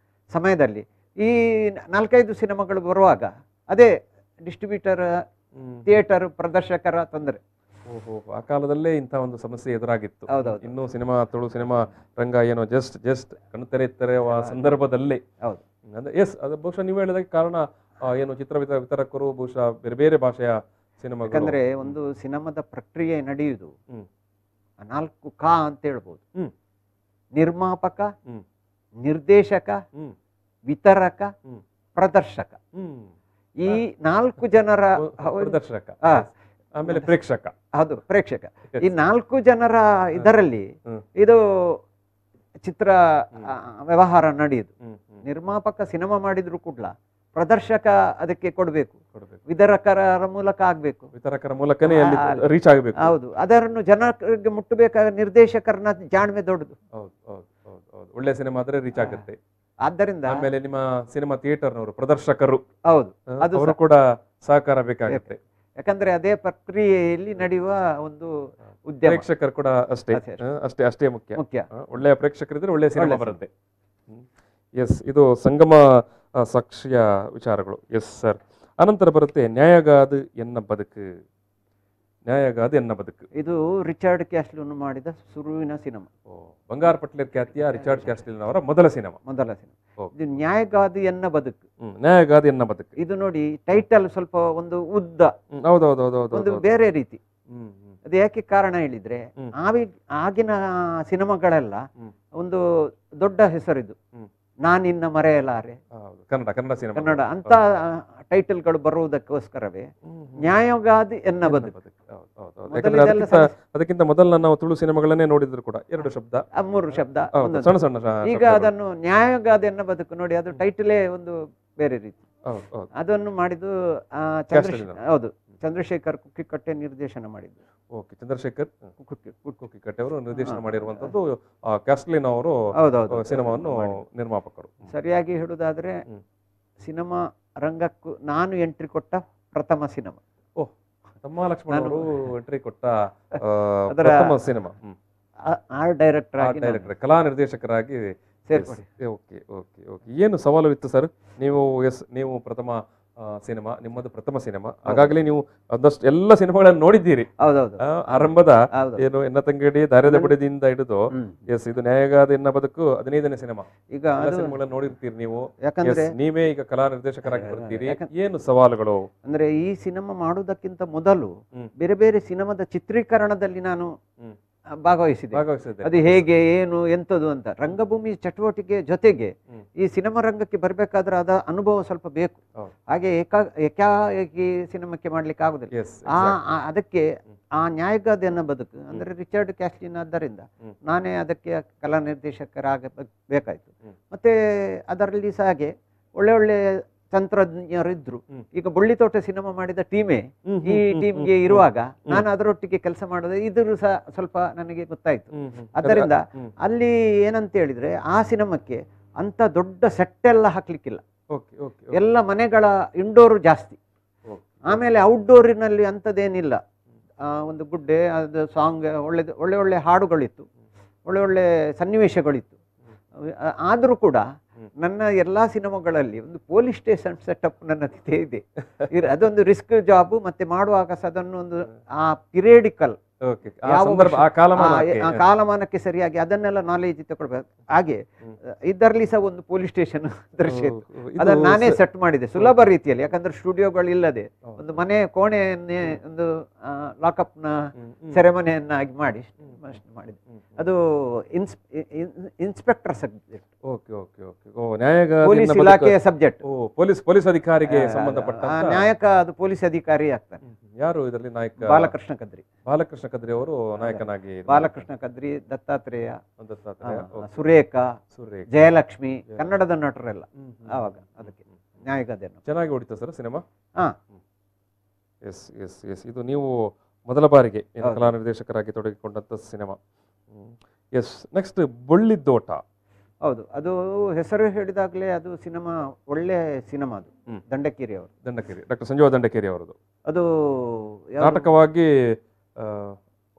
ಸಮಯದಲ್ಲಿ ಈ 4-5 ಸಿನಿಮಾಗಳು ಬರುವಾಗ ಅದೇ ಡಿಸ್ಟ್ರಿಬ್ಯೂಟರ್, ಥಿಯೇಟರ್, ಪ್ರದರ್ಶಕರ ತೊಂದರೆ. ಆ ಕಾಲದಲ್ಲೇ ಇಂಥ ಒಂದು ಸಮಸ್ಯೆ ಎದುರಾಗಿತ್ತು. ಇನ್ನು ತುಳು ಸಿನಿಮಾ ರಂಗ ಏನೋ ಜಸ್ಟ್ ಕಣ್ತೆರೆಯುವ ಸಂದರ್ಭದಲ್ಲೇ. ಎಸ್, ಅದು ಬಹುಶಃ ನೀವು ಹೇಳಿದ ಕಾರಣ ಏನು, ಚಿತ್ರ ವಿತರಕರು ಬಹುಶಃ ಬೇರೆ ಬೇರೆ ಭಾಷೆಯ ಸಿನಿಮಾ. ಯಾಕಂದ್ರೆ ಒಂದು ಸಿನಿಮಾದ ಪ್ರಕ್ರಿಯೆ ನಡೆಯುವುದು 4 ಕ ಅಂತ ಹೇಳ್ಬೋದು. ನಿರ್ಮಾಪಕ, ನಿರ್ದೇಶಕ, ವಿತರಕ, ಪ್ರದರ್ಶಕ. ಈ 4 ಜನರ ಪ್ರದರ್ಶಕ, ಆಮೇಲೆ ಪ್ರೇಕ್ಷಕ. ಹೌದು, ಪ್ರೇಕ್ಷಕ. ಈ 4 ಜನರ ಇದರಲ್ಲಿ ಇದು ಚಿತ್ರ ವ್ಯವಹಾರ ನಡೆಯುದು. ನಿರ್ಮಾಪಕ ಸಿನಿಮಾ ಮಾಡಿದ್ರು ಕೂಡ ಪ್ರದರ್ಶಕ ಅದಕ್ಕೆ ಕೊಡಬೇಕು, ವಿತರಕರ ಮೂಲಕ ಆಗ್ಬೇಕು, ವಿತರಕರ ಮೂಲಕನೇ ರೀಚ್ ಆಗಬೇಕು. ಹೌದು, ಅದನ್ನು ಜನರಿಗೆ ಮುಟ್ಟಬೇಕಾದ ನಿರ್ದೇಶಕರನ್ನ ಜಾಣ್ಮೆ ದೊಡ್ಡದು. ಒಳ್ಳೆ ಸಿನಿಮಾ ಆದ್ರೆ ರೀಚ್ ಆಗುತ್ತೆ. ಆದ್ದರಿಂದ ಆಮೇಲೆ ನಿಮ್ಮ ಸಿನಿಮಾ ಥಿಯೇಟರ್ನವರು, ಪ್ರದರ್ಶಕರು, ಹೌದು, ಅವರು ಕೂಡ ಸಹಕಾರ ಬೇಕಾಗುತ್ತೆ. ಯಾಕಂದ್ರೆ ಅದೇ ಪ್ರಕ್ರಿಯೆಯಲ್ಲಿ ನಡೆಯುವ ಒಂದು ಉದ್ಯಮ. ಪ್ರೇಕ್ಷಕರು ಕೂಡ ಅಷ್ಟೇ ಮುಖ್ಯ. ಒಳ್ಳೆಯ ಪ್ರೇಕ್ಷಕರಿದ್ರೆ ಒಳ್ಳೆಯ ಸಿನಿಮಾ ಬರುತ್ತೆ. ಎಸ್, ಇದು ಸಂಗಮ ಸಾಕ್ಷಿಯ ವಿಚಾರಗಳು. Yes sir. ಅನಂತರ ಬರುತ್ತೆ ನ್ಯಾಯಗಾದ ಎನ್ನ ಬದುಕು. ಇದು ರಿಚರ್ಡ್ ಕ್ಯಾಸ್ಲಿನ್ ಮಾಡಿದ ಶುರುವಿನ ಸಿನಿಮಾ. ಬಂಗಾರ ಪಟ್ಲೇರ್ ಖ್ಯಾತಿಯ ರಿಚರ್ಡ್ ಕ್ಯಾಸ್ಲಿನ್ ಅವರ ಮೊದಲ ಸಿನಿಮಾ. ಇದು ನ್ಯಾಯಗಾದ ಎನ್ನ ಬದುಕು. ಇದು ನೋಡಿ, ಟೈಟಲ್ ಸ್ವಲ್ಪ ಒಂದು ಉದ್ದ, ಒಂದು ಬೇರೆ ರೀತಿ. ಅದು ಯಾಕೆ ಕಾರಣ ಹೇಳಿದ್ರೆ, ಆಗಿನ ಸಿನಿಮಾಗಳೆಲ್ಲ ಒಂದು ದೊಡ್ಡ ಹೆಸರಿದು, ನಾನಿನ್ನ ಮರೆಯಲಾರೆ, ಕನ್ನಡ ಅಂತ ಟೈಟಲ್ಗಳು ಬರುವುದಕ್ಕೋಸ್ಕರವೇ ನ್ಯಾಯಗಾದಿ ಎನ್ನ ಬದುಕು. ಅದಕ್ಕಿಂತ ಮೊದಲ ನಾವು ತುಳು ಸಿನಿಮಾಗಳನ್ನೇ ನೋಡಿದ್ರು ಕೂಡ 2 ಶಬ್ದ 3 ಶಬ್ದ ಈಗ ಅದನ್ನು ನ್ಯಾಯಗಾದಿ ಎನ್ನ ಬದುಕು ನೋಡಿ, ಅದು ಟೈಟಲೇ ಒಂದು ಬೇರೆ ರೀತಿ. ಅದನ್ನು ಮಾಡಿದ್ದು ಹೌದು, ಚಂದ್ರಶೇಖರ್ ಕುಕ್ಕಿಕಟ್ಟೆ ನಿರ್ದೇಶನ ಮಾಡಿದ್ದು. ಚಂದ್ರಶೇಖರ್ ಕುಕ್ಕಿಕಟ್ಟೆ ಅವರು ನಿರ್ದೇಶನ ಮಾಡಿರುವಂತದ್ದು. ಕ್ಯಾಸ್ಲಿನ್ ಅವರು ಸಿನಿಮಾವನ್ನು ನಿರ್ಮಾಪಕರು. ಸರಿಯಾಗಿ ಹೇಳುವುದಾದ್ರೆ ಸಿನಿಮಾ ರಂಗಕ್ಕೂ ನಾನು ಎಂಟ್ರಿ ಕೊಟ್ಟ ಪ್ರಥಮ ಸಿನಿಮಾ. ತಮ್ಮ ಲಕ್ಷ್ಮಣ ಅವರು ಎಂಟ್ರಿ ಕೊಟ್ಟ ಪ್ರಥಮ ಸಿನಿಮಾ. ಆರ್ಟ್ ಡೈರೆಕ್ಟರ್, ಕಲಾ ನಿರ್ದೇಶಕರಾಗಿ ಏನು ಸವಾಲು ಇತ್ತು ಸರ್? ನೀವು ಪ್ರಥಮ ಸಿನಿಮಾ, ನಿಮ್ಮದು ಪ್ರಥಮ ಸಿನಿಮಾ, ಹಾಗಾಗಲೇ ನೀವು ಒಂದಷ್ಟು ಎಲ್ಲ ಸಿನಿಮಾಗಳನ್ನು ನೋಡಿದ್ದೀರಿ. ಆರಂಭದ ಏನು ಎನ್ನ ತಂಗಡಿ, ದಾರ್ಯದ ಬುಡದಿಂದ ಹಿಡಿದು ಎಸ್ ಇದು ನ್ಯಾಯಗಾದ ಎನ್ನ ಬದುಕು 15ನೇ ಸಿನಿಮಾ. ಈಗ ಸಿನಿಮಾಗಳನ್ನು ನೋಡಿರ್ತೀರಿ ನೀವು. ಯಾಕಂದ್ರೆ ನೀವೇ ಈಗ ಕಲಾ ನಿರ್ದೇಶಕರಾಗಿ ಬರ್ತೀರಿ. ಏನು ಸವಾಲುಗಳು ಅಂದ್ರೆ, ಈ ಸಿನಿಮಾ ಮಾಡುವುದಕ್ಕಿಂತ ಮೊದಲು ಬೇರೆ ಬೇರೆ ಸಿನಿಮಾದ ಚಿತ್ರೀಕರಣದಲ್ಲಿ ನಾನು ಭಾಗವಹಿಸಿದೆ. ಅದು ಹೇಗೆ, ಏನು, ಎಂತದು ಅಂತ ರಂಗಭೂಮಿ ಚಟುವಟಿಕೆ ಜೊತೆಗೆ ಈ ಸಿನಿಮಾ ರಂಗಕ್ಕೆ ಬರ್ಬೇಕಾದ್ರೆ ಅದ ಅನುಭವ ಸ್ವಲ್ಪ ಬೇಕು. ಹಾಗೆ ಏಕಾಏಕಿ ಸಿನಿಮಾಕ್ಕೆ ಮಾಡ್ಲಿಕ್ಕೆ ಆಗುದಿಲ್ಲ. ಅದಕ್ಕೆ ಆ ನ್ಯಾಯಗಾದ ಎನ್ನ ಬದುಕು ಅಂದ್ರೆ ರಿಚರ್ಡ್ ಕ್ಯಾಸ್ಲಿನ್ ಆದ್ದರಿಂದ ನಾನೇ ಅದಕ್ಕೆ ಕಲಾ ನಿರ್ದೇಶಕರಾಗಬೇಕಾಯ್ತು. ಮತ್ತೆ ಅದರಲ್ಲಿ ಸಹ ಹಾಗೆ ಒಳ್ಳೆ ಒಳ್ಳೆ ತಂತ್ರಜ್ಞರಿದ್ರು. ಈಗ ಬುಳ್ಳಿತೋಟ ಸಿನಿಮಾ ಮಾಡಿದ ಟೀಮೇ ಈ ಟೀಮ್ಗೆ ಇರುವಾಗ ನಾನು ಅದರೊಟ್ಟಿಗೆ ಕೆಲಸ ಮಾಡೋದು ಇದ್ರ ಸಹ ಸ್ವಲ್ಪ ನನಗೆ ಗೊತ್ತಾಯ್ತು. ಆದ್ದರಿಂದ ಅಲ್ಲಿ ಏನಂತ ಹೇಳಿದ್ರೆ, ಆ ಸಿನಿಮಾಕ್ಕೆ ಅಂತ ದೊಡ್ಡ ಸೆಟ್ ಎಲ್ಲ ಹಾಕ್ಲಿಕ್ಕಿಲ್ಲ. ಎಲ್ಲ ಮನೆಗಳ ಇಂಡೋರ್ ಜಾಸ್ತಿ. ಆಮೇಲೆ ಔಟ್ಡೋರಿನಲ್ಲಿ ಅಂಥದ್ದೇನಿಲ್ಲ. ಒಂದು ಗುಡ್ಡೆ, ಅದು ಸಾಂಗ್, ಒಳ್ಳೆ ಒಳ್ಳೆ ಹಾಡುಗಳಿತ್ತು, ಒಳ್ಳೆ ಒಳ್ಳೆ ಸನ್ನಿವೇಶಗಳಿತ್ತು. ಆದರೂ ಕೂಡ ನನ್ನ ಎಲ್ಲ ಸಿನಿಮಾಗಳಲ್ಲಿ ಒಂದು ಪೊಲೀಸ್ ಸ್ಟೇಷನ್ ಸೆಟಪ್ ನನ್ನ ಇದೆ. ಅದೊಂದು ರಿಸ್ಕ್ ಜಾಬ್. ಮತ್ತೆ ಮಾಡುವಾಗ ಅದನ್ನು ಒಂದು ಆ ಪಿರಿಯಡಿಕಲ್ ಕಾಲಮಾನಕ್ಕೆ ಸರಿಯಾಗಿ ಅದನ್ನೆಲ್ಲ ನಾಲೆಜ್ ತಗೊಳ್ಬೇಕು. ಹಾಗೆ ಇದರಲ್ಲಿ ಸಹ ಒಂದು ಪೊಲೀಸ್ ಸ್ಟೇಷನ್ ದೃಶ್ಯ ಇತ್ತು. ಅದನ್ನು ನಾನೇ ಸೆಟ್ ಮಾಡಿದೆ ಸುಲಭ ರೀತಿಯಲ್ಲಿ. ಯಾಕಂದ್ರೆ ಸ್ಟುಡಿಯೋಗಳಿಲ್ಲದೆ ಒಂದು ಮನೆ ಕೋಣೆಯನ್ನೇ ಒಂದು ಲಾಕಪ್ ನ ಸೆರೆಮನೆಯನ್ನಾಗಿ ಮಾಡಿದೆ. ಅದು inspector subject. Okay okay okay. ಓ ನ್ಯಾಯಕ ಪೊಲೀಸ್ ಇಲಾಖೆಯ ಸಬ್ಜೆಕ್ಟ್. ಓ ಪೊಲೀಸ್ ಅಧಿಕಾರಿಗೆ ಸಂಬಂಧಪಟ್ಟ ನಾಯಕ ಅದು ಪೊಲೀಸ್ ಅಧಿಕಾರಿ ಆಗ್ತಾನೆ. ಯಾರು ಇದರಲ್ಲಿ ನಾಯಕ? ಬಾಲಕೃಷ್ಣ ಕದ್ರಿ. ಬಾಲಕೃಷ್ಣ ಕದ್ರಿ ಅವರು ನಾಯಕನಾಗಿ. ಬಾಲಕೃಷ್ಣ ಕದ್ರಿ, ದತ್ತಾತ್ರೇಯ, ಸುರೇಖಾ, ಜಯಲಕ್ಷ್ಮಿ, ಕನ್ನಡದ ನಟರೆಲ್ಲ ಆವಾಗ ಅದಕ್ಕೆ ನ್ಯಾಯಗಾದೆಯನ್ನು ಚೆನ್ನಾಗಿ ಹೊಡಿತು ಸರ್ ಸಿನಿಮಾ. ಹಾ ಎಸ್ ಎಸ್ ಎಸ್. ಇದು ನೀವು ಮೊದಲ ಬಾರಿಗೆ ಕಲಾ ನಿರ್ದೇಶಕರಾಗಿ ತೊಡಗಿಕೊಂಡಂತ ಸಿನಿಮಾ. ಎಸ್. ನೆಕ್ಸ್ಟ್ ಬೊಳ್ಳಿದೋಟ. ಹೌದು, ಅದು ಹೆಸರು ಹೇಳಿದಾಗಲೇ ಅದು ಸಿನಿಮಾ ಒಳ್ಳೆ ಸಿನಿಮಾ. ಅದು ದಂಡಕೇರಿ ಅವರು, ಡಾಕ್ಟರ್ ಸಂಜೀವ ದಂಡಕೇರಿ ಅವರದು. ಅದು ನಾಟಕವಾಗಿ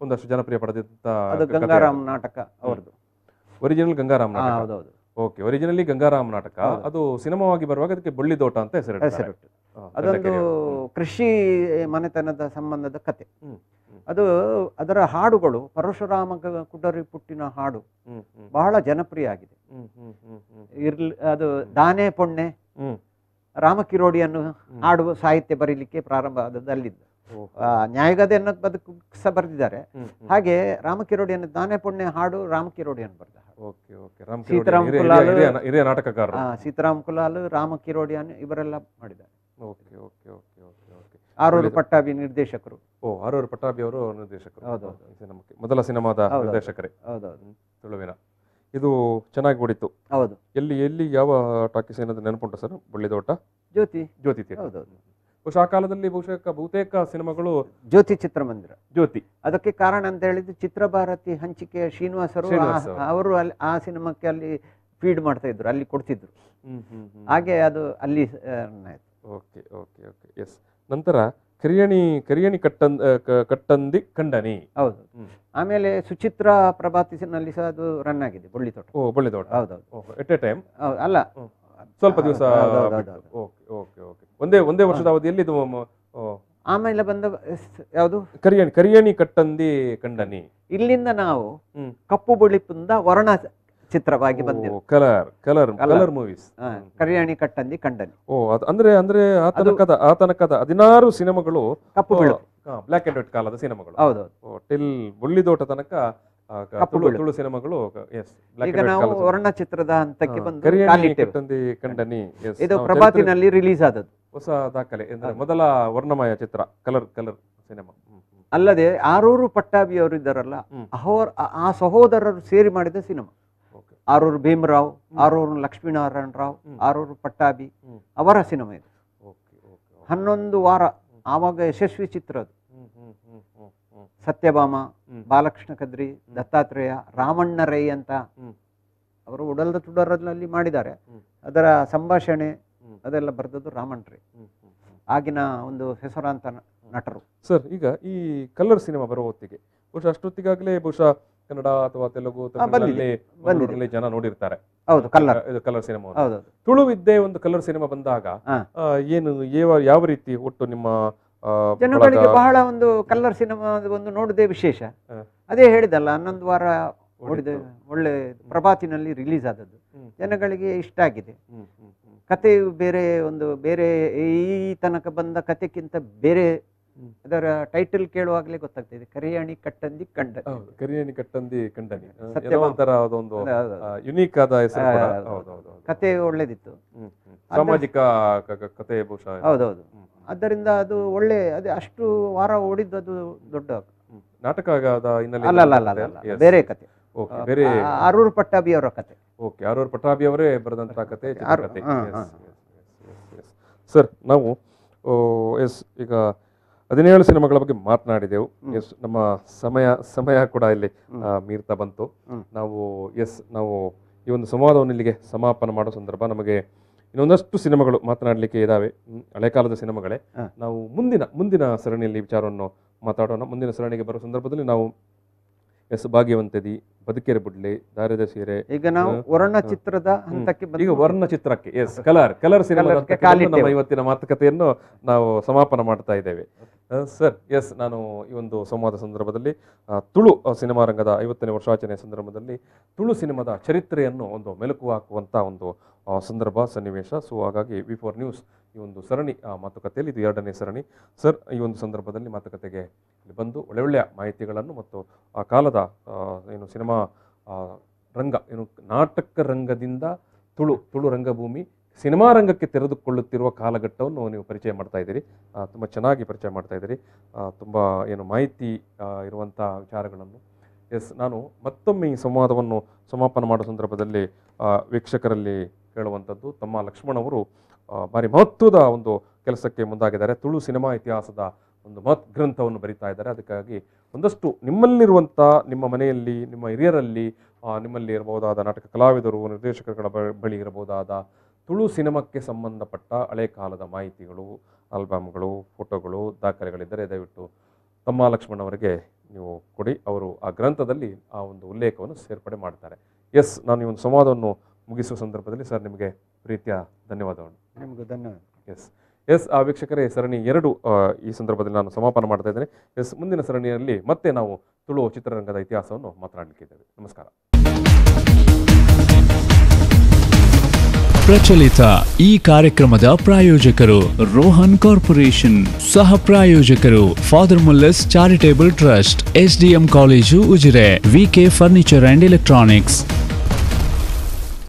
ಒಂದಷ್ಟು ಜನಪ್ರಿಯ ಪಡೆದಂತ ಅದು ಗಂಗಾರಾಮ್ ನಾಟಕ ಅವರದು. ಒರಿಜಿನಲ್ ಗಂಗಾರಾಮ್ ನಾಟಕ. ಹೌದೌದು. ಓಕೆ, ಒರಿಜಿನಲಿ ಗಂಗಾರಾಮ್ ನಾಟಕ. ಅದು ಸಿನಿಮಾವಾಗಿ ಬರುವಾಗ ಅದಕ್ಕೆ ಬೊಳ್ಳಿದೋಟ ಅಂತ ಹೆಸರಿಟ್ಟು. ಅದೊಂದು ಕೃಷಿ ಮನೆತನದ ಸಂಬಂಧದ ಕತೆ. ಅದು ಅದರ ಹಾಡುಗಳು ಪರಶುರಾಮ ಕುಡರಿ ಪುಟ್ಟಿನ ಹಾಡು ಬಹಳ ಜನಪ್ರಿಯ ಆಗಿದೆ. ಅದು ದಾನೆ ಪೊಣ್ಣೆ ರಾಮಕಿರೋಡಿಯನ್ನು ಹಾಡುವ ಸಾಹಿತ್ಯ ಬರೀಲಿಕ್ಕೆ ಪ್ರಾರಂಭ ಆದದ್ದು ಅಲ್ಲಿಂದ. ನ್ಯಾಯಗಾದೆಯನ್ನು ಸಹ ಬರೆದಿದ್ದಾರೆ. ಹಾಗೆ ರಾಮಕಿರೋಡಿಯನ್ನು ದಾನೆ ಪೊಣ್ಣೆ ಹಾಡು ರಾಮಕಿರೋಡಿಯನ್ನು ಬರೆದ ಸೀತಾರಾಮ್ ಕುಲಾಲ್, ರಾಮಕಿರೋಡಿಯನ್ನು ಇವರೆಲ್ಲ ಮಾಡಿದ್ದಾರೆ. ಆರೂರು ಪಟ್ಟಾಭಿ ನಿರ್ದೇಶಕರು. ಆರೂರು ಪಟ್ಟಾಭಿ ಅವರು ನಿರ್ದೇಶಕರು. ಹೌದೌದು, ಮೊದಲ ಸಿನಿಮಾದ ನಿರ್ದೇಶಕರೇ. ಹೌದೌದು, ತುಳುವಿನ. ಇದು ಚೆನ್ನಾಗಿ ಹೊಡಿತು. ಹೌದು. ಎಲ್ಲಿ ಯಾವ ಟಾಕೀಸ್ ಏನಂತ ನೆನಪುಂಟ ಸರ್? ಬೊಳ್ಳಿದೋಟ ಜ್ಯೋತಿ. ಹೌದೌದು. ಬಹುಶಃ ಆ ಕಾಲದಲ್ಲಿ ಬಹುತೇಕ ಸಿನಿಮಾಗಳು ಜ್ಯೋತಿ ಚಿತ್ರಮಂದಿರ. ಜ್ಯೋತಿ. ಅದಕ್ಕೆ ಕಾರಣ ಅಂತ ಹೇಳಿದ್ರೆ ಚಿತ್ರಭಾರತಿ ಹಂಚಿಕೆಯ ಶ್ರೀನಿವಾಸರು ಅವರು ಅಲ್ಲಿ ಆ ಸಿನಿಮಾಕ್ಕೆ ಅಲ್ಲಿ ಫೀಡ್ ಮಾಡ್ತಾ ಇದ್ರು, ಅಲ್ಲಿ ಕೊಡ್ತಿದ್ರು. ಹಾಗೆ ಅದು ಅಲ್ಲಿ ಓಕೆ ಓಕೆ ಓಕೆ. ಎಸ್. ನಂತರ ಕರಿಯಣಿ ಕಟ್ಟಂದಿ ಕಂಡನಿ. ಹೌದು. ಆಮೇಲೆ ಸುಚಿತ್ರ ಪ್ರಭಾತಿನಲ್ಲಿ ಸಹ ಅದು ರನ್ ಆಗಿದೆ ಬೊಳ್ಳಿದೋಟ. ಬೊಳ್ಳಿದೋಟ. ಹೌದೌದು. ಎಟ್ ಎ ಟೈಮ್ ಅಲ್ಲ, ಸ್ವಲ್ಪ ದಿವಸ. ಒಂದೇ ವರ್ಷದ ಅವಧಿಯಲ್ಲಿ ಇದು. ಆಮೇಲೆ ಬಂದ ಯಾವುದು? ಕರಿಯಣಿ ಕಟ್ಟಂದಿ ಕಂಡನಿ. ಇಲ್ಲಿಂದ ನಾವು ಕಪ್ಪು ಬೊಳಿಪಿಂದ ವರ್ಣ ಚಿತ್ರವಾಗಿ ಬಂದಿದೆ. Colour movies. ಕರಿಯಣಿ ಕಟ್ಟಂದಿ ಕಂಡನಿ. ಅಂದ್ರೆ ಆತನ ಕದ 16 ಸಿನಿಮಾಗಳು ಕಪ್ಪು ಬಿಳುಪು, ಬ್ಲಾಕ್ ಅಂಡ್ ವೈಟ್ ಕಾಲದ ಸಿನಿಮಾಗಳು. ಹೌದೌದು. ಟಿಲ್ ಬೊಳ್ಳಿದೋಟ ತನಕ ತುಳು ಸಿನಿಮಾಗಳು. ಈಗ ನಾವು ವರ್ಣ ಚಿತ್ರದ ಹಂತಕ್ಕೆ ಬಂದು ಕಂಡನಿ. ಇದು ಪ್ರಭಾತಿನಲ್ಲಿ ರಿಲೀಸ್ ಆದದ್ದು. ಹೊಸ ದಾಖಲೆ. ಮೊದಲ ವರ್ಣಮಯ ಚಿತ್ರ, ಕಲರ್ ಸಿನಿಮಾ. ಅಲ್ಲದೆ ಆರೂರು ಪಟ್ಟಾಭಿ ಅವರು ಇದ್ದಾರಲ್ಲ, ಆ ಸಹೋದರರು ಸೇರಿ ಮಾಡಿದ ಸಿನಿಮಾ. ಆರೂರು ಭೀಮರಾವ್, ಆರೂರು ಲಕ್ಷ್ಮೀನಾರಾಯಣ ರಾವ್, ಆರೂರು ಪಟ್ಟಾಭಿ ಅವರ ಸಿನಿಮಾ ಇದು. 11 ವಾರ ಆವಾಗ ಯಶಸ್ವಿ ಚಿತ್ರ ಅದು. ಸತ್ಯಭಾಮ, ಬಾಲಕೃಷ್ಣ ಕದ್ರಿ, ದತ್ತಾತ್ರೇಯ, ರಾಮಣ್ಣ ರೈ ಅಂತ ಅವರು ಉಡಲ್ದ ತುಡರಲ್ಲಿ ಮಾಡಿದ್ದಾರೆ. ಅದರ ಸಂಭಾಷಣೆ ಅದೆಲ್ಲ ಬರೆದದ್ದು ರಾಮಣ್ಣ ರೈ, ಆಗಿನ ಒಂದು ಹೆಸರಾಂತ ನಟರು. ಸರ್, ಈಗ ಈ ಕಲರ್ ಸಿನಿಮಾ ಬರುವ ಹೊತ್ತಿಗೆ ಬಹುಶಃ ಅಷ್ಟೊತ್ತಿಗಾಗಲೇ ಬಹುಶಃ ಕನ್ನಡ ಅಥವಾ ತೆಲುಗು ತಮಿಳಿನಲ್ಲಿ ಜನ ನೋಡಿರ್ತಾರೆ. ಹೌದು, ಕಲರ್ ಸಿನಿಮಾ. ತುಳುವಿದ್ದೇ ಒಂದು ಕಲರ್ ಸಿನಿಮಾ ಬಂದಾಗ ಏನು ಯಾವ ರೀತಿ ಒಟ್ಟು ನಿಮ್ಮ ಜನಗಳಿಗೆ ಬಹಳ ಒಂದು ಕಲರ್ ಸಿನಿಮಾ ಒಂದು ನೋಡದೆ ವಿಶೇಷ. ಅದೇ ಹೇಳಿದಲ್ಲ, 11 ವಾರ ಓಡಿದೆ, ಒಳ್ಳೆ ಪ್ರಭಾತಿನಲ್ಲಿ ರಿಲೀಸ್ ಆದದ್ದು. ಜನಗಳಿಗೆ ಇಷ್ಟ ಆಗಿದೆ. ಕಥೆಯು ಬೇರೆ ಈ ತನಕ ಬಂದ ಕಥೆಕ್ಕಿಂತ ಬೇರೆ. ಅದರ ಟೈಟಲ್ ಕೇಳುವಾಗಲೇ ಗೊತ್ತಾಗ್ತದೆ, ಕರಿಯಣಿ ಕಟ್ಟಂದಿ ಕಂಡನಿ. ಅದೊಂದು ಯುನೀಕ್ ಆದ ಹೆಸರು. ಕಥೆ ಒಳ್ಳೇದಿತ್ತು, ಸಾಮಾಜಿಕ ಕಥೆ ಬಹುಶಃ. ಹೌದೌದು. ಆದ್ದರಿಂದ ಅದು ಒಳ್ಳೆ, ಅದೇ ಅಷ್ಟು ವಾರ ಓಡಿದ್ದು ಅದು ದೊಡ್ಡ ನಾಟಕ. ಅಲ್ಲ, ಬೇರೆ ಕತೆ. ಆರೂರು ಪಟ್ಟಾಭಿ ಅವರ ಕತೆ. ಆರೂರು ಪಟ್ಟಾಭಿ ಅವರೇ ಬರೆದಂತಹ ಕತೆ. ಸರ್, ನಾವು ಈಗ 17 ಸಿನಿಮಾಗಳ ಬಗ್ಗೆ ಮಾತನಾಡಿದೆವು. ನಮ್ಮ ಸಮಯ ಕೂಡ ಇಲ್ಲಿ ಮೀರ್ತಾ ಬಂತು. ನಾವು ಈ ಒಂದು ಸಂವಾದವನ್ನು ಇಲ್ಲಿಗೆ ಸಮಾಪನ ಮಾಡೋ ಸಂದರ್ಭ ನಮಗೆ ಇನ್ನೊಂದಷ್ಟು ಸಿನಿಮಾಗಳು ಮಾತನಾಡಲಿಕ್ಕೆ ಇದಾವೆ, ಹಳೆ ಕಾಲದ ಸಿನಿಮಾಗಳೇ. ನಾವು ಮುಂದಿನ ಸರಣಿಯಲ್ಲಿ ವಿಚಾರವನ್ನು ಮಾತಾಡೋಣ. ಮುಂದಿನ ಸರಣಿಗೆ ಬರೋ ಸಂದರ್ಭದಲ್ಲಿ ನಾವು ಭಾಗ್ಯವಂತದಿ, ಬದುಕೆರೆ ಬುಡ್ಲೆ, ದಾರಿದ ಸೀರೆ. ಈಗ ನಾವು ವರ್ಣಚಿತ್ರದ ಹಂತಕ್ಕೆ ಈಗ ವರ್ಣಚಿತ್ರಕ್ಕೆ ಕಲರ್ ಸಿನಿಮಾ ನಮ್ಮ ಇವತ್ತಿನ ಮಾತುಕತೆಯನ್ನು ನಾವು ಸಮಾಪನ ಮಾಡ್ತಾ ಇದ್ದೇವೆ. ಸರ್, ನಾನು ಈ ಒಂದು ಸಂವಾದ ಸಂದರ್ಭದಲ್ಲಿ ತುಳು ಸಿನಿಮಾ ರಂಗದ 50ನೇ ವರ್ಷಾಚರಣೆ ಸಂದರ್ಭದಲ್ಲಿ ತುಳು ಸಿನಿಮಾದ ಚರಿತ್ರೆಯನ್ನು ಒಂದು ಮೆಲುಕು ಹಾಕುವಂಥ ಒಂದು ಸಂದರ್ಭ, ಸನ್ನಿವೇಶ. ಸೊ ಹಾಗಾಗಿ V4 ನ್ಯೂಸ್ ಈ ಒಂದು ಸರಣಿ ಮಾತುಕತೆಯಲ್ಲಿ ಇದು 2ನೇ ಸರಣಿ. ಸರ್, ಈ ಒಂದು ಸಂದರ್ಭದಲ್ಲಿ ಮಾತುಕತೆಗೆ ಬಂದು ಒಳ್ಳೆಯ ಮಾಹಿತಿಗಳನ್ನು ಮತ್ತು ಆ ಕಾಲದ ಏನು ಸಿನಿಮಾ ರಂಗ ಏನು ನಾಟಕ ರಂಗದಿಂದ ತುಳು ರಂಗಭೂಮಿ ಸಿನಿಮಾ ರಂಗಕ್ಕೆ ತೆರೆದುಕೊಳ್ಳುತ್ತಿರುವ ಕಾಲಘಟ್ಟವನ್ನು ನೀವು ಪರಿಚಯ ಮಾಡ್ತಾ ಇದ್ದೀರಿ. ತುಂಬ ಚೆನ್ನಾಗಿ ಪರಿಚಯ ಮಾಡ್ತಾ ಇದ್ದೀರಿ. ತುಂಬ ಏನು ಮಾಹಿತಿ ಇರುವಂಥ ವಿಚಾರಗಳನ್ನು. ಎಸ್, ನಾನು ಮತ್ತೊಮ್ಮೆ ಈ ಸಂವಾದವನ್ನು ಸಮಾಪನ ಮಾಡುವ ಸಂದರ್ಭದಲ್ಲಿ ವೀಕ್ಷಕರಲ್ಲಿ ಕೇಳುವಂಥದ್ದು, ತಮ್ಮ ಲಕ್ಷ್ಮಣ್ ಅವರು ಭಾರಿ ಮಹತ್ವದ ಒಂದು ಕೆಲಸಕ್ಕೆ ಮುಂದಾಗಿದ್ದಾರೆ. ತುಳು ಸಿನಿಮಾ ಇತಿಹಾಸದ ಒಂದು ಮಹತ್ ಗ್ರಂಥವನ್ನು ಬರಿತಾ ಇದ್ದಾರೆ. ಅದಕ್ಕಾಗಿ ಒಂದಷ್ಟು ನಿಮ್ಮಲ್ಲಿರುವಂಥ, ನಿಮ್ಮ ಮನೆಯಲ್ಲಿ, ನಿಮ್ಮ ಹಿರಿಯರಲ್ಲಿ, ನಿಮ್ಮಲ್ಲಿ ಇರಬಹುದಾದ ನಾಟಕ ಕಲಾವಿದರು, ನಿರ್ದೇಶಕರುಗಳ ಬಳಿ ಇರಬಹುದಾದ ತುಳು ಸಿನಿಮಾಕ್ಕೆ ಸಂಬಂಧಪಟ್ಟ ಹಳೆ ಕಾಲದ ಮಾಹಿತಿಗಳು, ಆಲ್ಬಮ್ಗಳು, ಫೋಟೋಗಳು, ದಾಖಲೆಗಳಿದ್ದರೆ ದಯವಿಟ್ಟು ತಮ್ಮ ಲಕ್ಷ್ಮಣ್ ಅವರಿಗೆ ನೀವು ಕೊಡಿ. ಅವರು ಆ ಗ್ರಂಥದಲ್ಲಿ ಆ ಒಂದು ಉಲ್ಲೇಖವನ್ನು ಸೇರ್ಪಡೆ ಮಾಡ್ತಾರೆ. ಎಸ್, ನಾನು ಈ ಒಂದು ಸಂವಾದವನ್ನು ಮುಗಿಸುವ ಸಂದರ್ಭದಲ್ಲಿ ಸರ್ ನಿಮಗೆ ಪ್ರೀತಿಯ ಧನ್ಯವಾದಗಳು. ನಿಮಗೂ ಧನ್ಯವಾದ. ಎಸ್, ಆ ವೀಕ್ಷಕರೇ, ಸರಣಿ 2 ಈ ಸಂದರ್ಭದಲ್ಲಿ ನಾನು ಸಮಾಪನ ಮಾಡ್ತಾ ಇದ್ದೇನೆ. ಎಸ್, ಮುಂದಿನ ಸರಣಿಯಲ್ಲಿ ಮತ್ತೆ ನಾವು ತುಳು ಚಿತ್ರರಂಗದ ಇತಿಹಾಸವನ್ನು ಮಾತನಾಡಲಿಕ್ಕಿದ್ದೇವೆ. ನಮಸ್ಕಾರ. ಪ್ರಚಲಿತ ಈ ಕಾರ್ಯಕ್ರಮದ ಪ್ರಾಯೋಜಕರು ರೋಹನ್ ಕಾರ್ಪೊರೇಷನ್, ಸಹ ಪ್ರಾಯೋಜಕರು father Muller's charitable trust, SDM college Ujire, VK furniture and electronics.